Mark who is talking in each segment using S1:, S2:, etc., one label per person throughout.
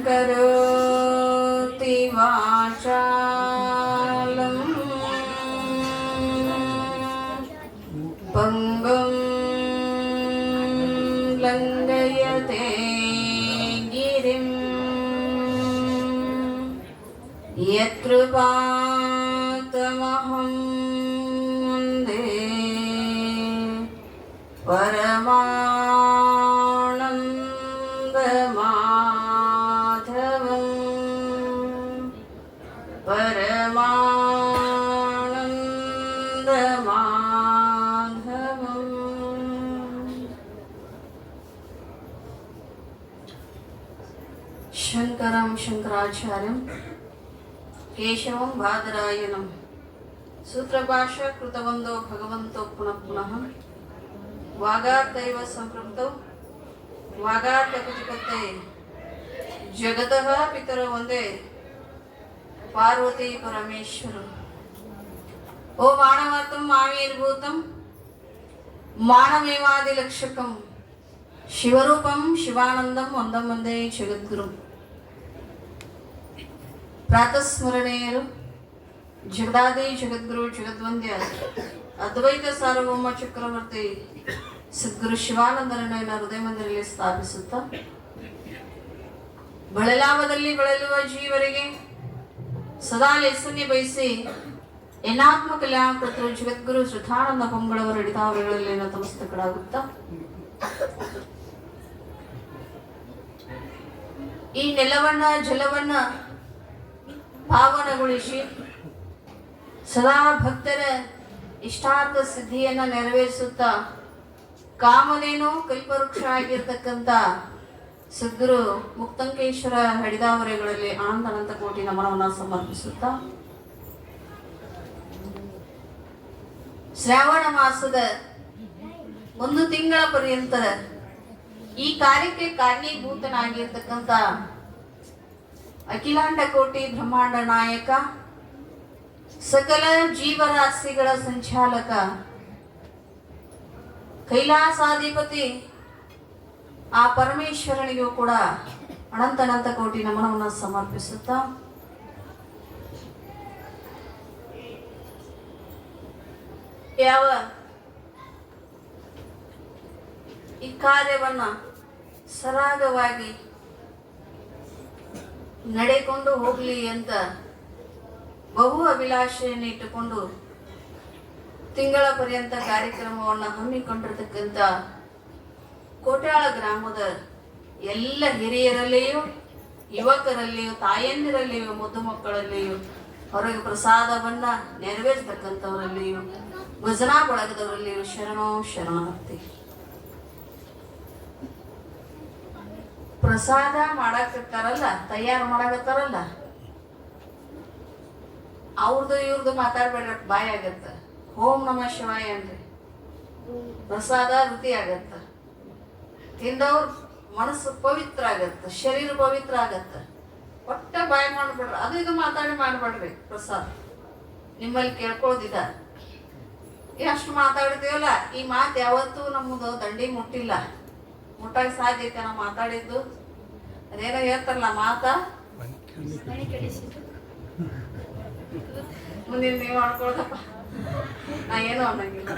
S1: करोति वाचालं पङ्गुं लङ्घयते गिरिं यत्कृपातमहं वन्दे शंकरं शंकराचार्यं केशवं बादरायणं सूत्रभाष्य कृतवंदो भगवंतो पुनः पुनः वागार्थैव संपृक्तौ वागार्थप्रतिपत्तये जगतः पितरौ वंदे पार्वती परमेश्वर। ओ मानवत्वं मावीर्भूतं मानवेवादिलक्षकं शिवरूपं शिवानंदं वंदं वंदे जगद्गुरुं। प्रातस्मरणीयರು ಜಗದಾದಿ ಜಗದ್ಗುರು ಜಗದ್ವಂದ್ಯ ಅದ್ವೈತ ಸಾರ್ವಭೌಮ ಚಕ್ರವರ್ತಿ ಸದ್ಗುರು ಶಿವಾನಂದರನ್ನ ಹೃದಯ ಮಂದಿರದಲ್ಲಿ ಸ್ಥಾಪಿಸುತ್ತಾ ಬಳಲಾಭದಲ್ಲಿ ಬಳಲುವ ಜೀವರಿಗೆ ಸದಾ ಲೇಸನ್ಯ ಬಯಸಿ ಎನ್ನಾತ್ಮ ಕಲ್ಯಾಣ ಕರ್ತೃ ಜಗದ್ಗುರು ಶ್ರೀಧಾನಂದ ಪಂಗಳವರ ಹಿಡಿತಾವಗಳಲ್ಲಿ ನತಮಸ್ತಕರಾಗುತ್ತಾ ಈ ನೆಲವನ್ನ ಜಲವನ್ನ ಪಾವನಗೊಳಿಸಿ ಸದಾ ಭಕ್ತರ ಇಷ್ಟಾರ್ಥ ಸಿದ್ಧಿಯನ್ನ ನೆರವೇರಿಸುತ್ತಾ ಕಾಮನೇನು ಕಲ್ಪವೃಕ್ಷ ಆಗಿರ್ತಕ್ಕಂಥ ಸದ್ಗುರು ಮುಕ್ತಂಕೇಶ್ವರ ಹಡಿದಾವರೆಗಳಲ್ಲಿ ಅನಂತ ಕೋಟಿ ನಮನವನ್ನ ಸಮರ್ಪಿಸುತ್ತಾ ಶ್ರಾವಣ ಮಾಸದ 1 ತಿಂಗಳ ಪರ್ಯಂತ ಈ ಕಾರ್ಯಕ್ಕೆ ಕಾರಣೀಭೂತನಾಗಿರ್ತಕ್ಕಂಥ ಅಖಿಲಾಂಡ ಕೋಟಿ ಬ್ರಹ್ಮಾಂಡ ನಾಯಕ ಸಕಲ ಜೀವರಾಶಿಗಳ ಸಂಚಾಲಕ ಕೈಲಾಸಾಧಿಪತಿ ಆ ಪರಮೇಶ್ವರನಿಗೂ ಕೂಡ ಅನಂತ ಕೋಟಿ ನಮನವನ್ನು ಸಮರ್ಪಿಸುತ್ತಾ ಯಾವ ಈ ಕಾರ್ಯವನ್ನ ಸರಾಗವಾಗಿ ನಡೆಕೊಂಡು ಹೋಗ್ಲಿ ಅಂತ ಬಹು ಅಭಿಲಾಷೆಯನ್ನು ಇಟ್ಟುಕೊಂಡು ತಿಂಗಳ ಪರ್ಯಂತ ಕಾರ್ಯಕ್ರಮವನ್ನು ಹಮ್ಮಿಕೊಂಡಿರತಕ್ಕಂಥ ಕೋಟ್ಯಾಳ ಗ್ರಾಮದ ಎಲ್ಲ ಹಿರಿಯರಲ್ಲಿಯೂ ಯುವಕರಲ್ಲಿಯೂ ತಾಯಂದಿರಲ್ಲಿಯೂ ಮುದ್ದು ಮಕ್ಕಳಲ್ಲಿಯೂ ಹೊರಗೆ ಪ್ರಸಾದವನ್ನ ನೆರವೇರಿಸತಕ್ಕಂಥವರಲ್ಲಿಯೂ ಭಜನಾ ಬಳಗದವರಲ್ಲಿಯೂ ಶರಣೋ ಶರಣಾರ್ಥಿ. ಪ್ರಸಾದ ಮಾಡಾಕತ್ತಾರಲ್ಲ, ತಯಾರು ಮಾಡಾಕತ್ತಾರಲ್ಲ, ಅವ್ರದ್ದು ಇವ್ರದ್ದು ಮಾತಾಡ್ಬೇಡ್ರ, ಬಾಯಿ ಆಗತ್ತ. ಓಂ ನಮಃ ಶಿವಾಯ ಅಂದ್ರೆ ಪ್ರಸಾದ ರುಚಿ ಆಗತ್ತ, ತಿಂದವ್ರ ಮನಸ್ಸು ಪವಿತ್ರ ಆಗತ್ತ, ಶರೀರ ಪವಿತ್ರ ಆಗತ್ತ. ಒಟ್ಟ ಬಾಯಿ ಮಾಡ್ಬಿಡ್ರ, ಅದು ಇದು ಮಾತಾಡಿ ಮಾಡ್ಬೇಡ್ರಿ. ಪ್ರಸಾದ ನಿಮ್ಮಲ್ಲಿ ಕೇಳ್ಕೊಳ್ಳೋದಿದ, ಎಷ್ಟು ಮಾತಾಡ್ತೀವಲ್ಲ, ಈ ಮಾತು ಯಾವತ್ತೂ ನಮ್ಮದು ದಂಡಿ ಮುಟ್ಟಿಲ್ಲ, ಮುಟ್ಟಾಗಿ ಸಾಧ್ಯ ಐತೆ. ನಾವು ಮಾತಾಡಿದ್ದು ಅದೇನೋ ಹೇಳ್ತಾರಲ್ಲ, ಮಾತ ಮುಂದಿನ ನೀವು ಮಾಡ್ಕೊಳ್ದಪ್ಪ, ನಾ ಏನೋ ಅನ್ನಂಗಿಲ್ಲ,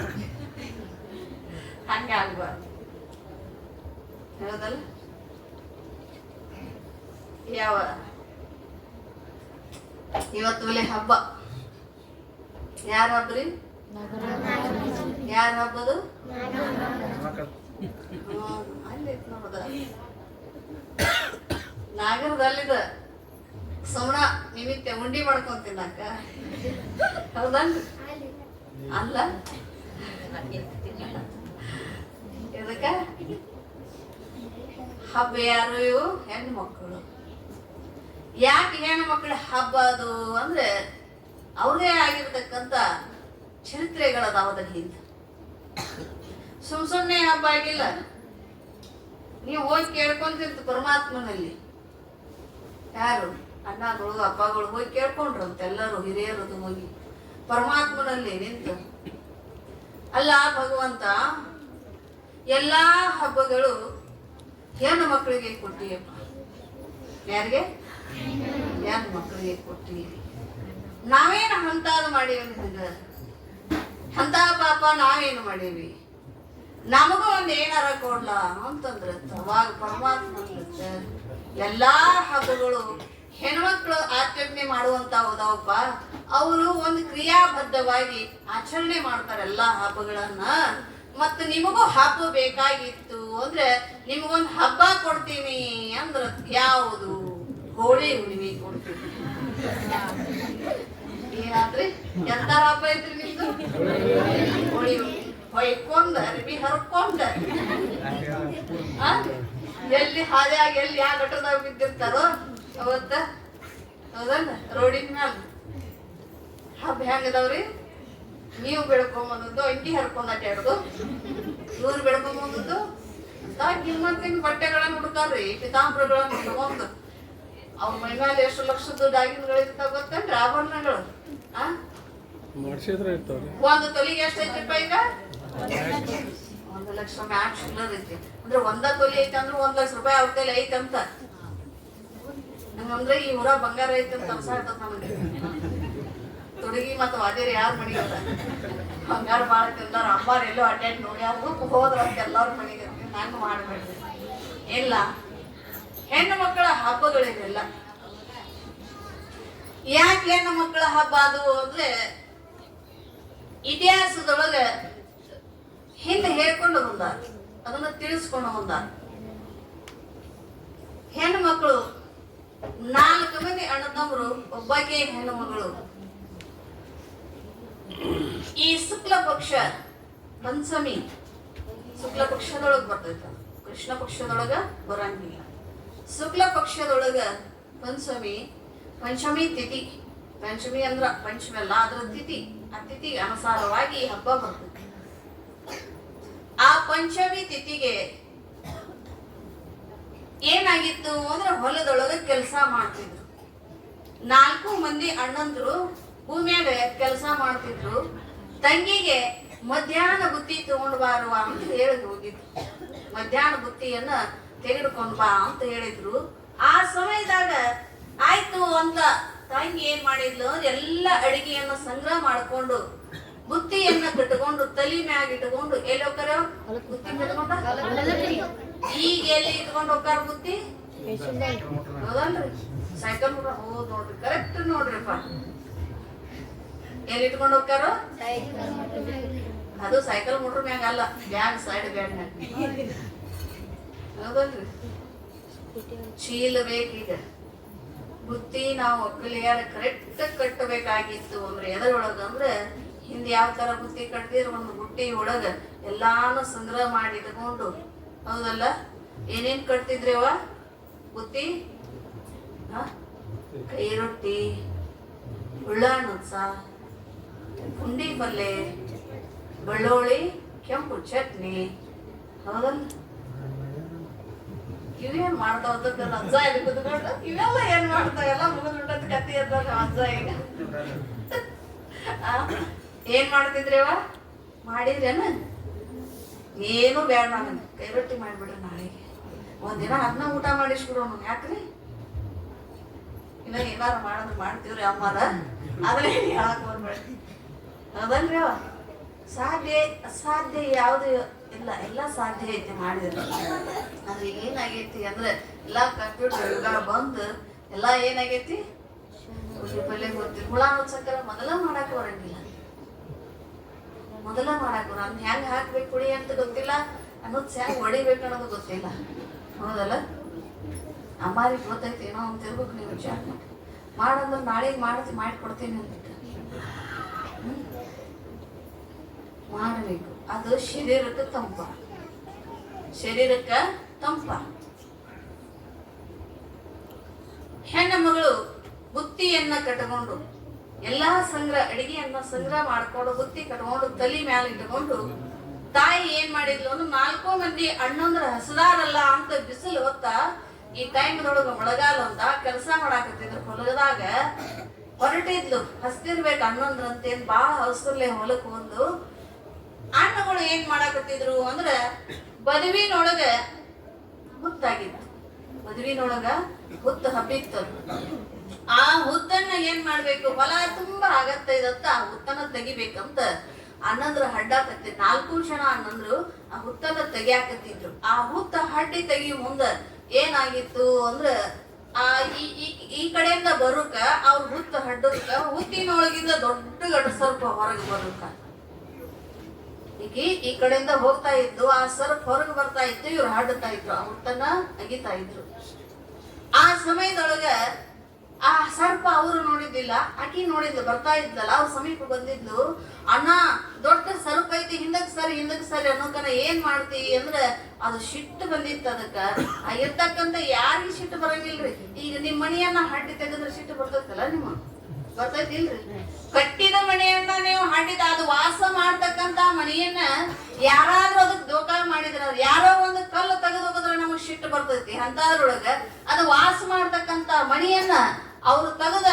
S1: ಹಂಗೆ ಆಗ್ಬಾರ್ದು ಹೇಳೋದಲ್ಲ. ಯಾವ ಇವತ್ತು ಒಳ್ಳೆ ಹಬ್ಬ, ಯಾರ ಹಬ್ಬ್ರಿ? ಯಾರ ಹಬ್ಬದು? ನಾಗರದಲ್ಲಿದ ಸೋಮಣ ನಿಮಿತ್ತ ಉಂಡಿ ಮಾಡ್ಕೊಂತಿನ್ನಾಕ, ಹೌದನ್ರಿ? ಅಲ್ಲ, ಇದಕ್ಕ ಹಬ್ಬ ಯಾರು? ಇವು ಹೆಣ್ಣು ಮಕ್ಕಳು. ಯಾಕೆ ಹೆಣ್ಣು ಮಕ್ಕಳ ಹಬ್ಬ ಅದು ಅಂದ್ರೆ ಅವ್ರದೇ ಆಗಿರ್ತಕ್ಕಂಥ ಚರಿತ್ರೆಗಳದಾವದ ಹಿಂದೆ. ಸುಮ್ಮನೆ ಹಬ್ಬ ಆಗಿಲ್ಲ. ನೀವು ಹೋಗಿ ಕೇಳ್ಕೊಂತಿರ್ತ ಪರಮಾತ್ಮನಲ್ಲಿ. ಯಾರು ಅಣ್ಣಗಳು ಅಪ್ಪಗಳು ಹೋಗಿ ಕೇಳ್ಕೊಂಡ್ರಂತ, ಎಲ್ಲರೂ ಹಿರಿಯರದು ಹೋಗಿ ಪರಮಾತ್ಮನಲ್ಲಿ ನಿಂತು. ಅಲ್ಲ ಭಗವಂತ, ಎಲ್ಲಾ ಹಬ್ಬಗಳು ಹೆಣ್ಣು ಮಕ್ಕಳಿಗೆ ಕೊಟ್ಟಿಯಪ್ಪ. ಯಾರಿಗೆ? ಹೆಣ್ಣು ಮಕ್ಕಳಿಗೆ ಕೊಟ್ಟಿ. ನಾವೇನು ಅಂತಾದ ಮಾಡೀವಿ ನಿಮ್ಗೆ? ಅಂತ ಪಾಪ ನಾವೇನು ಮಾಡೀವಿ? ನಮಗೂ ಒಂದು ಏನಾರ ಕೊಡ್ಲ ಅಂತಂದ್ರೆ ಅವಾಗ ಪರಮಾತ್ಮ ಅಂದ್ರತ್ತೆ ಎಲ್ಲಾ ಹಬ್ಬಗಳು ಹೆಣ್ಮಕ್ಳು ಆಚರಣೆ ಮಾಡುವಂತ ಹೋದವಪ್ಪ. ಅವರು ಒಂದು ಕ್ರಿಯಾಬದ್ಧವಾಗಿ ಆಚರಣೆ ಮಾಡ್ತಾರೆ ಎಲ್ಲಾ ಹಬ್ಬಗಳನ್ನ. ಮತ್ತು ನಿಮಗೂ ಹಬ್ಬ ಬೇಕಾಗಿತ್ತು ಅಂದ್ರೆ ನಿಮಗೊಂದು ಹಬ್ಬ ಕೊಡ್ತೀನಿ ಅಂದ್ರ ಯಾವುದು? ಹೋಳಿ ಹುಣ್ಣಿಮೆ ಕೊಡ್ತೀನಿ. ಏನಾದ್ರಿ? ಎಂತ ಹಬ್ಬ ಐತ್ರಿ ನಿಮ್ದು? ಹೋಳಿ ಹುಣ್ಣಿಮೆ. ಹೊಯ್ಕೊಂಡ ಅರ್ಬಿ ಹರ್ಕೊಂಡ ಎಲ್ಲಿ ಹಾದಿಯಾಗಿ ಎಲ್ಲಿ ಯಾವ ಗಟ್ಟದಾಗ ಬಿದ್ದಿರ್ತಾರೋ ಅವತ್ತ, ಹೌದಲ್ಲ, ರೋಡಿನ ಮ್ಯಾಲ ಹಬ್ಬ ಹೆಂಗದವ್ರಿ? ನೀವು ಬೆಳ್ಕೊಂಬಂದದ್ದು ಅಂಗಿ ಹರ್ಕೊಂಡ್ ಅಡ್ಯಾಡೋದು, ಇವ್ರು ಬೆಳ್ಕೊಂಬಂದದ್ದು ಕಿಮ್ಮತ್ತಿನ ಬಟ್ಟೆಗಳನ್ನ ಹುಡ್ತಾರ್ರಿ, ಪಿತಾಂಬರಗಳನ್ನ ಹುಡ್ಕೊಂಡು ಅವ್ರ ಮೈ ಮೇಲೆ ಎಷ್ಟು ಲಕ್ಷದ ಡಾಗಿನ್ಗಳಿರ್ತಾವ ಗೊತ್ತೇನ್ರಿ? ಆಭರಣಗಳು ಒಂದು ತೊಲಿಗೆ ಎಷ್ಟೈತಿಪ್ಪ ಈಗ? 1 ಲಕ್ಷ ಮ್ಯಾಟ್ ಚಿಲ್ಲರ್ ಐತಿ. ಅಂದ್ರೆ ಒಂದ ತೊಲಿ ಐತಿ ಅಂದ್ರೆ 1 ಲಕ್ಷ ರೂಪಾಯಿ ಅವ್ರ ತಲೆ ಐತಿ ಅಂತ. ಹಂಗಂದ್ರೆ ಈ ಊರ ಬಂಗಾರ ಐತಿ ಅಂತ ಅನ್ಸಾಡ್ತದ ನಮಗೆ. ತೊಡಗಿ ಮತ್ತು ವಾದೇರಿ ಯಾರು ಮಣಿಗಲ್ಲ, ಬಂಗಾರ ಬಾಳ ತಿಂದಾರ. ಅಮ್ಮಾರ ಎಲ್ಲೋ ಅಡ್ಡಾಡಿ ನೋಡ್ಯಾರು ಹೋದ್ರ ಅಂತ ಎಲ್ಲಾರು ಮಣಿಗೆ ಹಂಗ ಮಾಡಬೇಡ್ರಿ. ಇಲ್ಲ, ಹೆಣ್ಣು ಮಕ್ಕಳ ಹಬ್ಬಗಳಿವೆಲ್ಲ. ಯಾಕೆ ಹೆಣ್ಣು ಮಕ್ಕಳ ಹಬ್ಬ ಅದು ಅಂದ್ರೆ ಇತಿಹಾಸದೊಳಗ ಹಿಂದೆ ಹೇಳ್ಕೊಂಡು ಬಂದಾರ, ಅದನ್ನ ತಿಳಿಸ್ಕೊಂಡು ಬಂದಾರ. ಹೆಣ್ಣು ಮಕ್ಕಳು 4 ಮಂದಿ ಅಣ್ಣ ತಮ್ಮರು, ಒಬ್ಬಾಕೆ ಹೆಣ್ಣು ಮಗಳು. ಈ ಶುಕ್ಲ ಪಕ್ಷ ಪಂಚಮಿ ಶುಕ್ಲ ಪಕ್ಷದೊಳಗ ಬರ್ತೈತ, ಕೃಷ್ಣ ಪಕ್ಷದೊಳಗ ಬರಂಗಿಲ್ಲ. ಶುಕ್ಲ ಪಕ್ಷದೊಳಗ ಪಂಚಮಿ ತಿಥಿ. ಪಂಚಮಿ ಅಂದ್ರ ಪಂಚಮಿ ಅಲ್ಲ, ಅದ್ರ ತಿಥಿ. ಆ ತಿಥಿಗೆ ಅನುಸಾರವಾಗಿ ಈ ಹಬ್ಬ ಬರ್ತೈತಿ. ಆ ಪಂಚಮಿ ತಿಥಿಗೆ ಏನಾಗಿತ್ತು ಅಂದ್ರೆ ಹೊಲದೊಳಗ ಕೆಲಸ ಮಾಡ್ತಿದ್ರು. 4 ಮಂದಿ ಅಣ್ಣಂದ್ರು ಭೂಮಿಯಾಗ ಕೆಲಸ ಮಾಡ್ತಿದ್ರು. ತಂಗಿಗೆ ಮಧ್ಯಾಹ್ನ ಬುತ್ತಿ ತಗೊಂಡ್ ಬಾರುವ ಅಂತ ಹೇಳಿ ಹೋಗಿದ್ರು. ಮಧ್ಯಾಹ್ನ ಬುತ್ತಿಯನ್ನ ತೆಗೆದುಕೊಂಡ್ ಬಾ ಅಂತ ಹೇಳಿದ್ರು. ಆ ಸಮಯದಾಗ ಆಯ್ತು ಅಂತ ತಂಗಿ ಏನ್ ಮಾಡಿದ್ಲು, ಎಲ್ಲ ಅಡಿಗೆಯನ್ನ ಸಂಗ್ರಹ ಮಾಡ್ಕೊಂಡು ಬುತ್ತಿಯನ್ನ ಕಟ್ಕೊಂಡು ತಲಿ ಮ್ಯಾಗ ಇಟ್ಕೊಂಡು ಎಲ್ಲಿ ಹೋಗ್ತಾರ? ಬುತ್ತಿ ಕಟ್ಕೊಂಡ ಈಗ ಎಲ್ಲಿ ಇಟ್ಕೊಂಡು ಹೋಗ್ತಾರ ಬುತ್ತಿ? ಹೌದಲ್ರಿ? ಸೈಕಲ್ ಹೌದ್ ನೋಡ್ರಿ, ಕರೆಕ್ಟ್ ನೋಡ್ರಿಪ್ಪ. ಎಲ್ಲಿ ಇಟ್ಕೊಂಡು ಹೋಗ್ತಾರ? ಅದು ಸೈಕಲ್ ಮೋಟ್ರ್ ಮ್ಯಾಗ ಅಲ್ಲ, ಬ್ಯಾಗ್ ಸೈಡ್ ಬ್ಯಾಗ್ ಮ್ಯಾಗ. ಹೌದಲ್ರಿ? ಚೀಲ ಬೇಕೀಗ. ಬುತ್ತಿ ನಾವು ಒಕ್ಕಲಿಯಾರ ಕರೆಕ್ಟ್ ಕಟ್ಟಬೇಕಾಗಿತ್ತು ಅಂದ್ರೆ ಎದರೊಳಗ ಅಂದ್ರೆ ಹಿಂದೆ ಯಾವ ತರ ಬುತ್ತಿ ಕಟ್ಟಿದ್ರೆ ಒಂದು ಬುಟ್ಟಿ ಒಳಗ ಎಲ್ಲಾನು ಸಂಗ್ರಹ ಮಾಡಿ ಇಟ್ಕೊಂಡು, ಹೌದಲ್ಲ, ಏನೇನ್ ಕಟ್ತಿದ್ರೇವ ಬುತ್ತಿ? ಕೈ ರೊಟ್ಟಿ, ಉಳ್ಳಾಣಸ, ಪುಂಡಿ ಪಲ್ಲೆ, ಬೆಳ್ಳುಳ್ಳಿ, ಕೆಂಪು ಚಟ್ನಿ, ಹೌದಲ್ಲ. ಇವೇನ್ ಮಾಡ್ತಾವ ಅಜ್ಜ ಇಲ್ಲಿ ಕುತ್ಕೊಂಡು ಇವೆಲ್ಲ ಏನ್ ಮಾಡ್ತಾವ? ಎಲ್ಲ ಮುಗಿದ್ಬಿಟ್ಟದ ಕತ್ತಿ ಅದ ಅಜ್ಜ ಈಗ. ಏನ್ ಮಾಡ್ತಿದ್ರೇವ? ಮಾಡಿದ್ರೇನ? ಏನು ಬೇಡ, ನಾನು ಕೈ ರೊಟ್ಟಿ ಮಾಡಿಬಿಡ್ರಿ ನಾಳೆಗೆ. ಒಂದಿನ ಅದನ್ನ ಊಟ ಮಾಡಿಸ್ಬಿಡೋಣ. ಯಾಕ್ರಿ? ಇನ್ನ ಏನಾರು ಮಾಡಿದ್ರೆ ಮಾಡ್ತೀವ್ರಿ ಅಮ್ಮಾರ, ಆದ್ರೆ ಹೇಳಕ್ ಬರ್ಬೇಡ್ರಿ. ಅದಲ್ರಿ ಅವ ಅಸಾಧ್ಯ ಯಾವ್ದು ಇಲ್ಲ, ಎಲ್ಲ ಸಾಧ್ಯ ಐತಿ ಮಾಡಿದ್ರೆ. ಆದ್ರೆ ಏನಾಗೈತಿ ಅಂದ್ರೆ ಎಲ್ಲ ಕಂಪ್ಯೂಟರ್ ಯುಗ ಬಂದು ಎಲ್ಲ ಏನಾಗೈತಿ? ಪಲ್ಲೆ ಗೊತ್ತಿಲ್ಲ. ಹುಳ ನುಚ್ಚಕ್ಕರ ಮೊದಲ ಮಾಡಾಕ ಬರಂಗಿಲ್ಲ. ಅದ್ನ ಹೆಂಗ್ ಹಾಕ್ಬೇಕು ಕುಡಿ ಅಂತ ಗೊತ್ತಿಲ್ಲ, ಅನ್ನೋದು ಹೆಂಗ್ ಹೊಡಿಬೇಕು ಅನ್ನೋದು ಗೊತ್ತಿಲ್ಲ. ಹೌದಲ್ಲ? ಅಮ್ಮಾರಿಗೆ ಗೊತ್ತೈತಿ ಏನೋ ಅಂತ ಇರ್ಬೇಕು. ನೀವು ವಿಚಾರ ಮಾಡಂದ್ರೆ ನಾಳೆಗೆ ಮಾಡಿಕೊಡ್ತೀನಿ ಅಂದ್ಬಿಟ್ಟು ಮಾಡಬೇಕು. ಅದು ಶರೀರಕ್ಕೆ ತಂಪ. ಹೆಣ್ಣು ಮಗಳು ಬುತ್ತಿಯನ್ನ ಕಟ್ಕೊಂಡು ಎಲ್ಲಾ ಅಡಿಗೆಯನ್ನ ಸಂಗ್ರಹ ಮಾಡ್ಕೊಂಡು ಬುತ್ತಿ ಕಟ್ಕೊಂಡು ತಲಿ ಮ್ಯಾಲ ಇಟ್ಕೊಂಡು ತಾಯಿ ಏನ್ ಮಾಡಿದ್ಲು ಅಂದ್ರೆ 4 ಮಂದಿ ಅಣ್ಣಂದ್ರ ಹಸದಾರಲ್ಲ ಅಂತ ಬಿಸಿಲು ಹೊತ್ತ ಈ ಟೈಮ್ದೊಳಗ ಮಳೆಗಾಲ ಅಂತ ಕೆಲಸ ಮಾಡಾಕತ್ತಿದ್ರು. ಹೊಲದಾಗ ಹೊರಟಿದ್ಲು. ಹಸ್ತಿರ್ಬೇಕು ಅಣ್ಣಂದ್ರ ಅಂತೇನ್ ಬಾಳ ಹಸ್ರಲ್ಲೇ ಹೊಲಕ್ ಒಂದು ಅಣ್ಣಗಳು ಏನ್ ಮಾಡಾಕತ್ತಿದ್ರು ಅಂದ್ರ ಬದುವಿನೊಳಗ ಹುತ್ತಾಗಿತ್ತು. ಮದುವಿನೊಳಗ ಹುತ್ತು ಹಬ್ಬಿತ್ತು. ಆ ಹುತ್ತನ್ನ ಏನ್ ಮಾಡ್ಬೇಕು, ಹೊಲ ತುಂಬಾ ಆಗತ್ತ ಇದತ್ತ, ಆ ಹುತ್ತನ್ನ ತೆಗಿಬೇಕಂತ ಅಣ್ಣಂದ್ರ ಹಡ್ಡ ತಗ್ತಿದ್. 4 ಜನ ಅಣ್ಣಂದ್ರು ಆ ಹುತ್ತನ್ನ ತೆಗಿಯಾಕತ್ತಿದ್ರು. ಆ ಹುತ್ತ ಹಡ್ಡಿ ತೆಗಿ ಮುಂದ ಏನಾಗಿತ್ತು ಅಂದ್ರ ಆ ಈ ಕಡೆಯಿಂದ ಬರುಕ ಅವ್ರ ಹುತ್ತ ಹಡ್ಡಕ್ಕ ಹುತ್ತಿನೊಳಗಿಂದ ದೊಡ್ಡ ಗಡ ಸರ್ಪ ಹೊರಗೆ ಬರುಕ, ಈ ಕಡೆಯಿಂದ ಹೋಗ್ತಾ ಇದ್ದು ಆ ಸರ್ಪ ಹೊರಗೆ ಬರ್ತಾ ಇತ್ತು. ಇವ್ರು ಹಡ್ತಾ ಇದ್ರು, ಆ ಹುತ್ತನ್ನ ಅಗಿತಾ ಇದ್ರು. ಆ ಸಮಯದೊಳಗ ಆ ಸರ್ಪ ಅವರು ನೋಡಿದ್ದಿಲ್ಲ, ಆಕಿ ನೋಡಿದ್ಲು, ಬರ್ತಾ ಇದ್ಲಲ್ಲ, ಅವ್ರ ಸಮೀಪ ಬಂದಿದ್ಲು. ಅಣ್ಣ ದೊಡ್ಡ ಸರ್ಪ ಐತಿ, ಹಿಂದಕ್ ಸರಿ ಅನ್ನೋಕನ ಏನ್ ಮಾಡ್ತಿ ಅಂದ್ರ ಅದು ಸಿಟ್ಟು ಬಂದಿತ್ತು ಅದಕ್ಕ. ಇರ್ತಕ್ಕಂತ ಯಾರಿಗ ಸಿಟ್ಟು ಬರಂಗಿಲ್ರಿ. ಈಗ ನಿಮ್ ಮಣಿಯನ್ನ ಹಡ್ಡಿ ತೆಗೆದ್ರೆ ಸಿಟ್ಟು ಬರ್ತೈತಲ್ಲ, ಬರ್ತೈತಿಲ್ರಿ? ಕಟ್ಟಿದ ಮನೆಯನ್ನ ನೀವು ಹಡ್ಡಿದ ಅದು ವಾಸ ಮಾಡ್ತಕ್ಕಂತ ಮನೆಯನ್ನ ಯಾರಾದ್ರೂ ಅದಕ್ಕೆ ದೋಖ ಮಾಡಿದ್ರ, ಯಾರೋ ಒಂದು ಕಲ್ಲು ತೆಗೆದು ಹೋಗಿದ್ರೆ ನಮಗ್ ಸಿಟ್ಟು ಬರ್ತೈತಿ. ಅಂತದ್ರೊಳಗ ಅದು ವಾಸ ಮಾಡ್ತಕ್ಕಂತ ಮಣಿಯನ್ನ ಅವ್ರು ತೆಗೆದ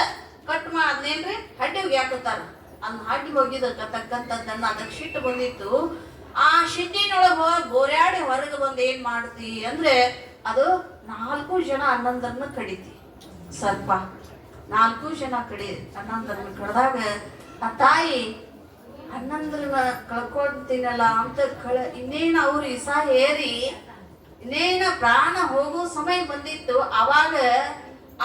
S1: ಕಟ್ ಅದ್ನೇನ್ರಿ ಹಡ್ಡಿಗೆ ಹಾಕುತ್ತಾರ. ಅದ್ ಹಡ್ಡಿ ಹೋಗಿದಕ್ಕ ತಕ್ಕಂತದ್ದನ್ನ ಅದಕ್ಕೆ ಸಿಟ್ಟು ಬಂದಿತ್ತು. ಆ ಸಿಟ್ಟಿನೊಳಗ ಹೋಗಿ ಗೋರ್ಯಾಡಿ ಹೊರಗೆ ಬಂದ್ ಏನ್ ಮಾಡ್ತಿ ಅಂದ್ರೆ ಅದು 4 ಜನ ಅಣ್ಣಂದರನ್ನ ಕಡಿತಿ ಸರ್ಪ. 4 ಜನ ಅಣ್ಣಂದರನ್ನ ಕಡ್ದಾಗ ಆ ತಾಯಿ ಅಣ್ಣಂದ್ರನ್ನ ಕಳ್ಕೊಳ್ತೀನಲ್ಲ ಅಂತ ಇನ್ನೇನ ಅವ್ರು ಇಸ ಏರಿ ಇನ್ನೇನ ಪ್ರಾಣ ಹೋಗೋ ಸಮಯ ಬಂದಿತ್ತು. ಅವಾಗ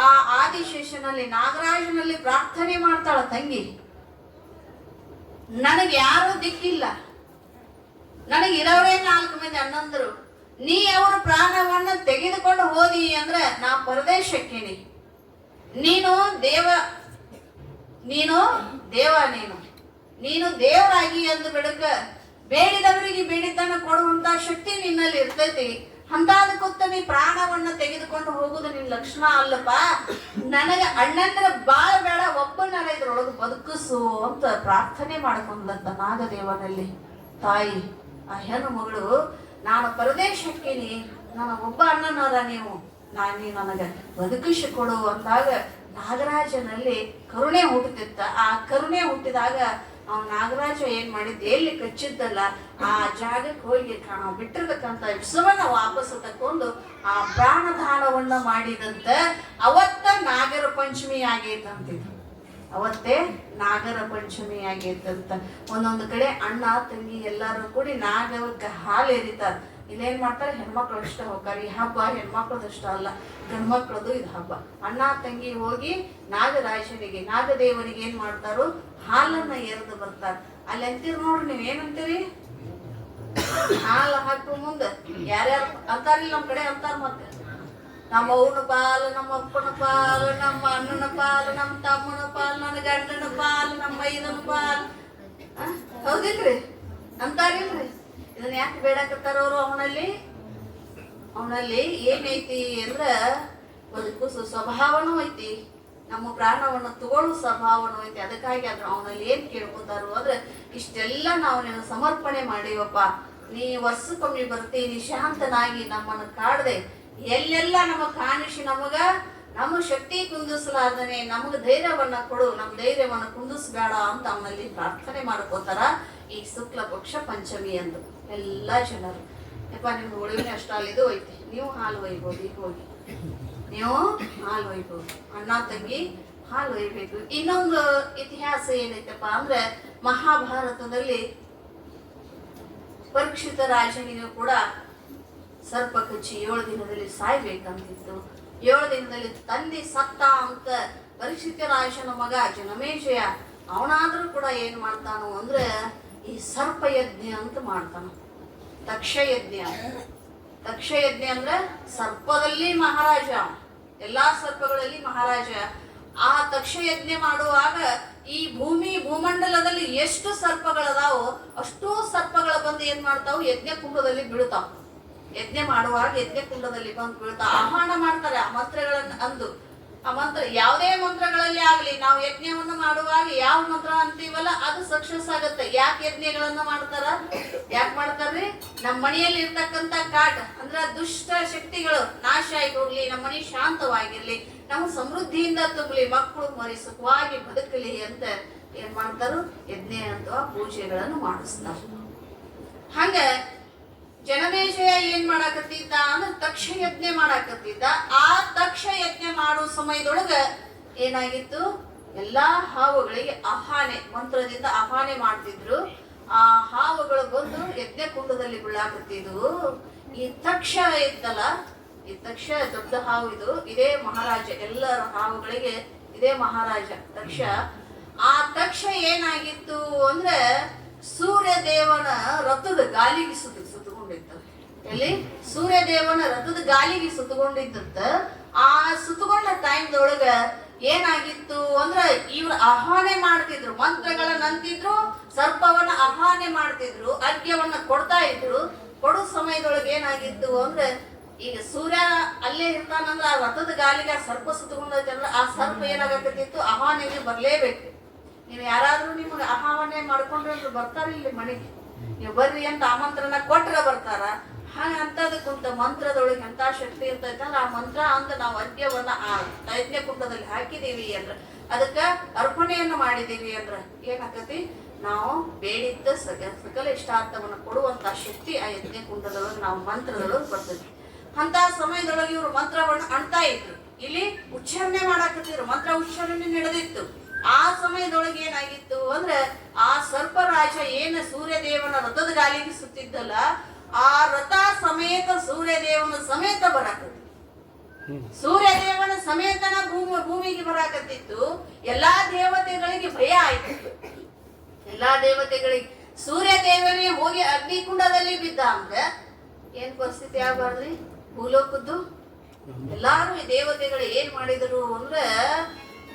S1: ಆ ಆದಿಶೇಷನಲ್ಲಿ ನಾಗರಾಜನಲ್ಲಿ ಪ್ರಾರ್ಥನೆ ಮಾಡ್ತಾಳ ತಂಗಿ, ನನಗೆ ಯಾರು ದಿಕ್ಕಿಲ್ಲ, ನನಗಿರೋರೇ 4 ಮಂದಿ ಅಣ್ಣಂದ್ರು, ನೀ ಅವ್ರ ಪ್ರಾಣವನ್ನ ತೆಗೆದುಕೊಂಡು ಹೋದಿ ಅಂದ್ರೆ ನಾ ಪರದೇಶಕ್ಕೇನಿ. ನೀನು ದೇವರಾಗಿ ಅಂದು ಬಿಡಕ ಬೇಡಿದವರಿಗೆ ಬೇಡಿದ್ದನ್ನ ಕೊಡುವಂತ ಶಕ್ತಿ ನಿನ್ನಲ್ಲಿ ಇರ್ತೈತಿ. ಅಂತದಕ್ಕೊತ್ತ ನೀ ಪ್ರಾಣವನ್ನ ತೆಗೆದುಕೊಂಡು ಹೋಗುದು ನಿನ್ ಲಕ್ಷಣ ಅಲ್ಲಪ್ಪ. ನನಗ ಅಣ್ಣಂದ್ರ ಬಾಳ ಬೇಡ, ಒಬ್ಬನಾರ ಇದ್ರೊಳಗೆ ಬದುಕಿಸು ಅಂತ ಪ್ರಾರ್ಥನೆ ಮಾಡ್ಕೊಂಡಂತ ನಾಗದೇವನಲ್ಲಿ ತಾಯಿ. ಆ ಹೆಣ್ಣು ಮಗಳು, ನಾನು ಪರದೇಶಕ್ಕೇನಿ, ನನ್ನ ಒಬ್ಬ ಅಣ್ಣನವರ ನೀವು ನನಗ ಬದುಕಿಸಿ ಕೊಡು ಅಂದಾಗ ನಾಗರಾಜನಲ್ಲಿ ಕರುಣೆ ಹುಟ್ಟುತ್ತಿತ್ತ. ಆ ಕರುಣೆ ಹುಟ್ಟಿದಾಗ ನಾಗರಾಜ ಏನ್ ಮಾಡಿದ್ದ, ಎಲ್ಲಿ ಕಚ್ಚಿದ್ದಲ್ಲ ಆ ಜಾಗಕ್ಕೆ ಹೋಗಿ ಬಿಟ್ಟಿರ್ತಕ್ಕಂಥ ವಿಷವನ್ನ ವಾಪಸ್ ತಕೊಂಡು ಆ ಪ್ರಾಣದಾನವನ್ನ ಮಾಡಿದಂತ ಅವತ್ತ ನಾಗರ ಪಂಚಮಿ ಆಗೈತಂತಿದ್ರು. ಅವತ್ತೇ ನಾಗರ ಪಂಚಮಿ ಆಗೈತಂತ. ಒಂದೊಂದು ಕಡೆ ಅಣ್ಣ ತಂಗಿ ಎಲ್ಲಾರು ಕೂಡಿ ನಾಗವಕ್ಕೆ ಹಾಲು ಎರಿತಾರ. ಇಲ್ಲೇನ್ ಮಾಡ್ತಾರೆ, ಹೆಣ್ಮಕ್ಳು ಅಷ್ಟ ಹೋಗ್ತಾರೆ. ಈ ಹಬ್ಬ ಹೆಣ್ಮಕ್ಳದಷ್ಟ ಅಲ್ಲ, ಗಂಡ್ಮಕ್ಳದು ಇದು ಹಬ್ಬ. ಅಣ್ಣ ತಂಗಿ ಹೋಗಿ ನಾಗರಾಜನಿಗೆ ನಾಗದೇವನಿಗೆ ಏನ್ ಮಾಡ್ತಾರೋ ಹಾಲನ್ನ ಎರೆದು ಬರ್ತಾರ. ಅಲ್ಲಿ ಅಂತೀರಿ ನೋಡ್ರಿ, ನೀವ್ ಏನಂತೀರಿ? ಹಾಲು ಹಾಕುವ ಮುಂದ ಯಾರ್ಯಾರು ಅಂತಾರಿಲ್ಲ, ನಮ್ ಕಡೆ ಅಂತಾರ. ಮತ್ತೆ ನಮ್ಮ ಅವ್ವನ ಪಾಲು, ನಮ್ಮ ಅಪ್ಪನ ಪಾಲು, ನಮ್ಮ ಅಣ್ಣನ ಪಾಲು, ನಮ್ಮ ತಮ್ಮನ ಪಾಲು, ನನ್ನ ಗಂಡನ ಪಾಲು, ನಮ್ಮ ಮೈದನ ಪಾಲು, ಹೌದಿಲ್ರಿ? ಅಂತಾರಿಲ್ರಿ? ಇದನ್ನ ಯಾಕೆ ಬೇಡಕತ್ತಾರ ಅವರು? ಅವನಲ್ಲಿ ಏನೈತಿ ಅಂದ್ರ ಬದುಕು ಸ್ವಭಾವನೂ ಐತಿ, ನಮ್ಮ ಪ್ರಾಣವನ್ನು ತಗೊಳ್ಳೋ ಸ್ವಭಾವನೂ ಐತಿ. ಅದಕ್ಕಾಗಿ ಅದ್ರ ಅವನಲ್ಲಿ ಏನ್ ಕೇಳ್ಕೊತಾರು ಅಂದ್ರೆ, ಇಷ್ಟೆಲ್ಲ ನಾವು ನಿನ್ನ ಸಮರ್ಪಣೆ ಮಾಡಿವಪ್ಪ, ನೀ ವರ್ಷಕ್ಕೊಮ್ಮೆ ಬರ್ತೀನಿ, ಶಾಂತನಾಗಿ ನಮ್ಮನ್ನು ಕಾಡದೆ ಎಲ್ಲೆಲ್ಲ ನಮಗ್ ಕಾಣಿಸಿ ನಮ್ಮ ಶಕ್ತಿ ಕುಂದಿಸಲಾರ್ದನೆ ನಮಗ ಧೈರ್ಯವನ್ನ ಕೊಡು, ನಮ್ಮ ಧೈರ್ಯವನ್ನ ಕುಂದಿಸ್ಬೇಡ ಅಂತ ಅವನಲ್ಲಿ ಪ್ರಾರ್ಥನೆ ಮಾಡ್ಕೋತಾರ ಈ ಶುಕ್ಲ ಪಕ್ಷ ಪಂಚಮಿ ಅಂದು. ಎಲ್ಲಾ ಜನರು ಯಪ್ಪ ನಿಮ್ಗೆ ಉಳಿವಿನ ಅಷ್ಟ ಅಲ್ಲಿದು ಐತಿ, ನೀವು ಹಾಲು ಒಯ್ಬೋದು, ಈಗ ಹೋಗಿ ನೀವು ಹಾಲು ಒಯ್ಬೋದು, ಅಣ್ಣ ತಂಗಿ ಹಾಲು ಒಯ್ಬೇಕು. ಇನ್ನೊಂದು ಇತಿಹಾಸ ಏನೈತಪ್ಪ ಅಂದ್ರೆ, ಮಹಾಭಾರತದಲ್ಲಿ ಪರೀಕ್ಷಿತ ರಾಜನಿಗೂ ಕೂಡ ಸರ್ಪ ಕಚ್ಚಿ 7 ದಿನದಲ್ಲಿ ಸಾಯ್ಬೇಕಂತಿತ್ತು. 7 ದಿನದಲ್ಲಿ ತಂದೆ ಸತ್ತ ಅಂತ ಪರೀಕ್ಷಿತ ರಾಜನ ಮಗ ಜನಮೇಜಯ ಅವನಾದ್ರೂ ಕೂಡ ಏನ್ ಮಾಡ್ತಾನು ಅಂದ್ರೆ ಈ ಸರ್ಪ ಯಜ್ಞ ಅಂತ ಮಾಡ್ತಾನ. ತಕ್ಷಯಜ್ಞ ಅಂದ್ರೆ ಸರ್ಪದಲ್ಲಿ ಮಹಾರಾಜ, ಎಲ್ಲಾ ಸರ್ಪಗಳಲ್ಲಿ ಮಹಾರಾಜ. ಆ ತಕ್ಷಯಜ್ಞ ಮಾಡುವಾಗ ಈ ಭೂಮಂಡಲದಲ್ಲಿ ಎಷ್ಟು ಸರ್ಪಗಳದಾವೋ ಅಷ್ಟೂ ಸರ್ಪಗಳ ಬಂದು ಏನ್ ಮಾಡ್ತಾವು, ಯಜ್ಞ ಕುಂಡದಲ್ಲಿ ಬೀಳ್ತಾವ. ಯಜ್ಞ ಮಾಡುವಾಗ ಯಜ್ಞ ಕುಂಡದಲ್ಲಿ ಬಂದು ಬೀಳ್ತಾವ. ಆಹ್ವಾನ ಮಾಡ್ತಾರೆ ಆ ಮಂತ್ರಗಳನ್ನ ಅಂದು. ಆ ಮಂತ್ರ ಯಾವುದೇ ಮಂತ್ರಗಳಲ್ಲಿ ಆಗ್ಲಿ, ನಾವು ಯಜ್ಞವನ್ನು ಮಾಡುವಾಗ ಯಾವ ಮಂತ್ರ ಅಂತೀವಲ್ಲ ಅದು ಸಕ್ಸಸ್ ಆಗತ್ತೆ. ಯಾಕೆ ಯಜ್ಞಗಳನ್ನ ಯಾಕೆ ಮಾಡ್ತಾರ್ರಿ? ನಮ್ಮ ಮನೆಯಲ್ಲಿ ಇರ್ತಕ್ಕಂತ ಕಾಟ ಅಂದ್ರ ದುಷ್ಟ ಶಕ್ತಿಗಳು ನಾಶ ಆಗಿ ಹೋಗ್ಲಿ, ನಮ್ಮ ಮನೆ ಶಾಂತವಾಗಿರ್ಲಿ, ನಮ್ಮ ಸಮೃದ್ಧಿಯಿಂದ ತುಂಬಲಿ, ಮಕ್ಕಳು ಮರಿ ಸುಖವಾಗಿ ಬದುಕಲಿ ಅಂತ ಏನ್ ಮಾಡ್ತಾರು, ಯಜ್ಞ ಅಥವಾ ಪೂಜೆಗಳನ್ನು ಮಾಡಿಸ್ತಾರ. ಹಂಗ ಜನಮೇಜ ಜನಮೇಜಯ ಏನ್ ಮಾಡಾಕತ್ತಿದ್ದ ಅಂದ್ರೆ ತಕ್ಷ ಯಜ್ಞ ಮಾಡಾಕತ್ತಿದ್ದ. ಆ ತಕ್ಷ ಯಜ್ಞ ಮಾಡೋ ಸಮಯದೊಳಗ ಏನಾಗಿತ್ತು, ಎಲ್ಲಾ ಹಾವುಗಳಿಗೆ ಆಹ್ವಾನೆ, ಮಂತ್ರದಿಂದ ಆಹ್ವಾನೆ ಮಾಡ್ತಿದ್ರು. ಆ ಹಾವುಗಳು ಬಂದು ಯಜ್ಞ ಕುಂಡದಲ್ಲಿ ಬೀಳಾಕತ್ತಿದ್ವು. ಈ ತಕ್ಷ ಇತ್ತಲ್ಲ, ಈ ತಕ್ಷ ದೊಡ್ಡ ಹಾವು, ಇದೇ ಮಹಾರಾಜ, ಎಲ್ಲರ ಹಾವುಗಳಿಗೆ ಇದೇ ಮಹಾರಾಜ ತಕ್ಷ. ಆ ತಕ್ಷ ಏನಾಗಿತ್ತು ಅಂದ್ರೆ ಸೂರ್ಯ ದೇವನ ರಥದ ಗಾಲಿಗೆ ಸುತ್ತಕೊಂಡಿತ್ತ. ಎಲ್ಲಿ ಸೂರ್ಯ ದೇವನ ರಥದ ಗಾಲಿಗೆ ಸುತ್ತಕೊಂಡಿದ್ದ. ಆ ಸುತ್ತಕೊಂಡ ಟೈಮ್ದೊಳಗ ಏನಾಗಿತ್ತು ಅಂದ್ರ ಇವ್ರು ಆಹ್ವಾನೆ ಮಾಡ್ತಿದ್ರು, ಮಂತ್ರಗಳನ್ನ ಅಂತಿದ್ರು, ಸರ್ಪವನ್ನ ಆಹ್ವಾನೆ ಮಾಡ್ತಿದ್ರು, ಅರ್ಘ್ಯವನ್ನ ಕೊಡ್ತಾ ಇದ್ರು. ಕೊಡೋ ಸಮಯದೊಳಗೆ ಏನಾಗಿತ್ತು ಅಂದ್ರೆ ಈಗ ಸೂರ್ಯ ಅಲ್ಲೇ ಇರ್ತಾನಂದ್ರ ಆ ರಥದ ಗಾಲಿಗೆ ಆ ಸರ್ಪ ಸುತ್ತಕೊಂಡೈತೆ ಅಂದ್ರೆ ಆ ಸರ್ಪ ಏನಾಗತ್ತಿತ್ತು, ಆಹ್ವಾನೆಗೆ ಬರ್ಲೇಬೇಕು. ನೀವು ಯಾರಾದ್ರೂ ನಿಮ್ಗೆ ಆಹ್ವಾನೆ ಮಾಡ್ಕೊಂಡ್ರೆ ಅಂದ್ರೆ ಬರ್ತಾರ ಇಲ್ಲಿ ಮನೆಗೆ, ನೀವು ಬರ್ರಿ ಅಂತ ಆಮಂತ್ರಣ ಕೊಟ್ರ ಬರ್ತಾರ. ಅಂತದಕ್ಕಂತ ಮಂತ್ರದೊಳಗೆ ಎಂತ ಶಕ್ತಿ ಇರ್ತೈತೆ ಅಂದ್ರೆ ಆ ಮಂತ್ರ ಅಂತ ನಾವು ಅರ್ಘ್ಯವನ್ನ ಆ ಯಜ್ಞ ಕುಂಡದಲ್ಲಿ ಹಾಕಿದೀವಿ ಅಂದ್ರ, ಅದಕ್ಕ ಅರ್ಪಣೆಯನ್ನು ಮಾಡಿದೀವಿ ಅಂದ್ರ ಏನಾಕತಿ, ನಾವು ಬೇಡಿದ್ದ ಸಕಲ ಇಷ್ಟಾರ್ಥವನ್ನು ಕೊಡುವಂತ ಶಕ್ತಿ ಆ ಯಜ್ಞ ಕುಂಡದೊಳಗೆ ನಾವು ಮಂತ್ರದೊಳಗೆ ಬರ್ತೈತಿ. ಅಂತ ಸಮಯದೊಳಗೆ ಇವರು ಮಂತ್ರವನ್ನು ಅಣ್ತಾ ಇದ್ರು, ಇಲ್ಲಿ ಉಚ್ಚಾರಣೆ ಮಾಡಾಕತ್ತಿದ್ರು, ಮಂತ್ರ ಉಚ್ಚಾರಣೆ ನಡೆದಿತ್ತು. ಆ ಸಮಯದೊಳಗೆ ಏನಾಗಿತ್ತು ಅಂದ್ರೆ ಆ ಸರ್ಪರಾಜ ಏನ ಸೂರ್ಯದೇವನ ರಥದ ಗಾಲಿಗೆ ಸುತ್ತಿದ್ದಲ್ಲ, ಆ ರಥ ಸಮೇತ ಸೂರ್ಯದೇವನ ಸಮೇತ ಬರಾಕತ್ತಿ, ಸೂರ್ಯದೇವನ ಸಮೇತನ ಭೂಮಿಗೆ ಬರಾಕತ್ತಿತ್ತು. ಎಲ್ಲಾ ದೇವತೆಗಳಿಗೆ ಭಯ ಆಯ್ತು. ಎಲ್ಲಾ ದೇವತೆಗಳಿಗೆ ಸೂರ್ಯದೇವನೇ ಹೋಗಿ ಅಗ್ನಿಕುಂಡದಲ್ಲಿ ಬಿದ್ದ ಅಂದ್ರೆ ಏನ್ ಪರಿಸ್ಥಿತಿ ಆಗ್ಬಾರ್ದ್ರಿ ಭೂಲೋಕದ್ದು. ಎಲ್ಲಾರು ಈ ದೇವತೆಗಳು ಏನ್ ಮಾಡಿದ್ರು ಅಂದ್ರೆ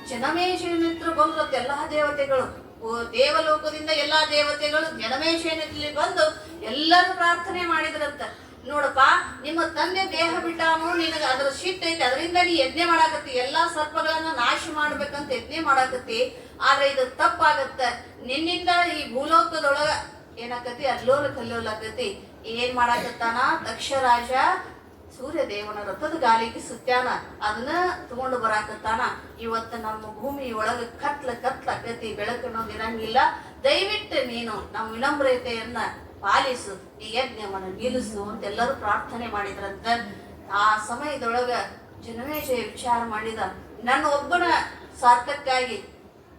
S1: ಜನಮೇಜಯನಿತ್ರ ಬಂದ್ರತ್ ಎಲ್ಲಾ ದೇವತೆಗಳು, ದೇವಲೋಕದಿಂದ ಎಲ್ಲಾ ದೇವತೆಗಳು ಜನಮೇಜಯನಲ್ಲಿ ಬಂದು ಎಲ್ಲರೂ ಪ್ರಾರ್ಥನೆ ಮಾಡಿದ್ರಂತ. ನೋಡಪ್ಪ, ನಿಮ್ಮ ತಂದೆ ದೇಹ ಬಿಟ್ಟಾನು, ನಿನಗ ಅದ್ರ ಶಿಟ್ ಐತಿ, ಅದರಿಂದ ನೀ ಯಜ್ಞ ಮಾಡಾಕತ್ತಿ, ಎಲ್ಲಾ ಸರ್ಪಗಳನ್ನ ನಾಶ ಮಾಡ್ಬೇಕಂತ ಯಜ್ಞ ಮಾಡಾಕತ್ತಿ. ಆದ್ರೆ ಇದು ತಪ್ಪಾಗತ್ತ. ನಿನ್ನಿಂದ ಈ ಭೂಲೋಕದೊಳಗ ಏನಾಕತಿ, ಅಲ್ಲೋಲ ಕಲ್ಲೋಲ ಆಕತಿ. ಏನ್ ಮಾಡಾಕತ್ತಾನ ದಕ್ಷರಾಜ, ಸೂರ್ಯ ದೇವನ ರಥದ ಗಾಲಿಗೆ ಸುತ್ತಾನ, ಅದನ್ನ ತಗೊಂಡು ಬರಾಕತ್ತಾನ. ಇವತ್ತು ನಮ್ಮ ಭೂಮಿ ಒಳಗ ಕತ್ಲ ಆಕತಿ, ಬೆಳಕನ್ನೋದು ಇರಂಗಿಲ್ಲ. ದಯವಿಟ್ಟು ನೀನು ನಮ್ಮ ವಿನಮ್ರತೆಯನ್ನ ಪಾಲಿಸು, ಈ ಯಜ್ಞವನ್ನು ನಿಲ್ಲಿಸು ಅಂತ ಎಲ್ಲರೂ ಪ್ರಾರ್ಥನೆ ಮಾಡಿದ್ರಂತ. ಆ ಸಮಯದೊಳಗ ಜನಮೇಜಯ ವಿಚಾರ ಮಾಡಿದ, ನನ್ನ ಒಬ್ಬನ ಸಾರ್ಥಕ್ಕಾಗಿ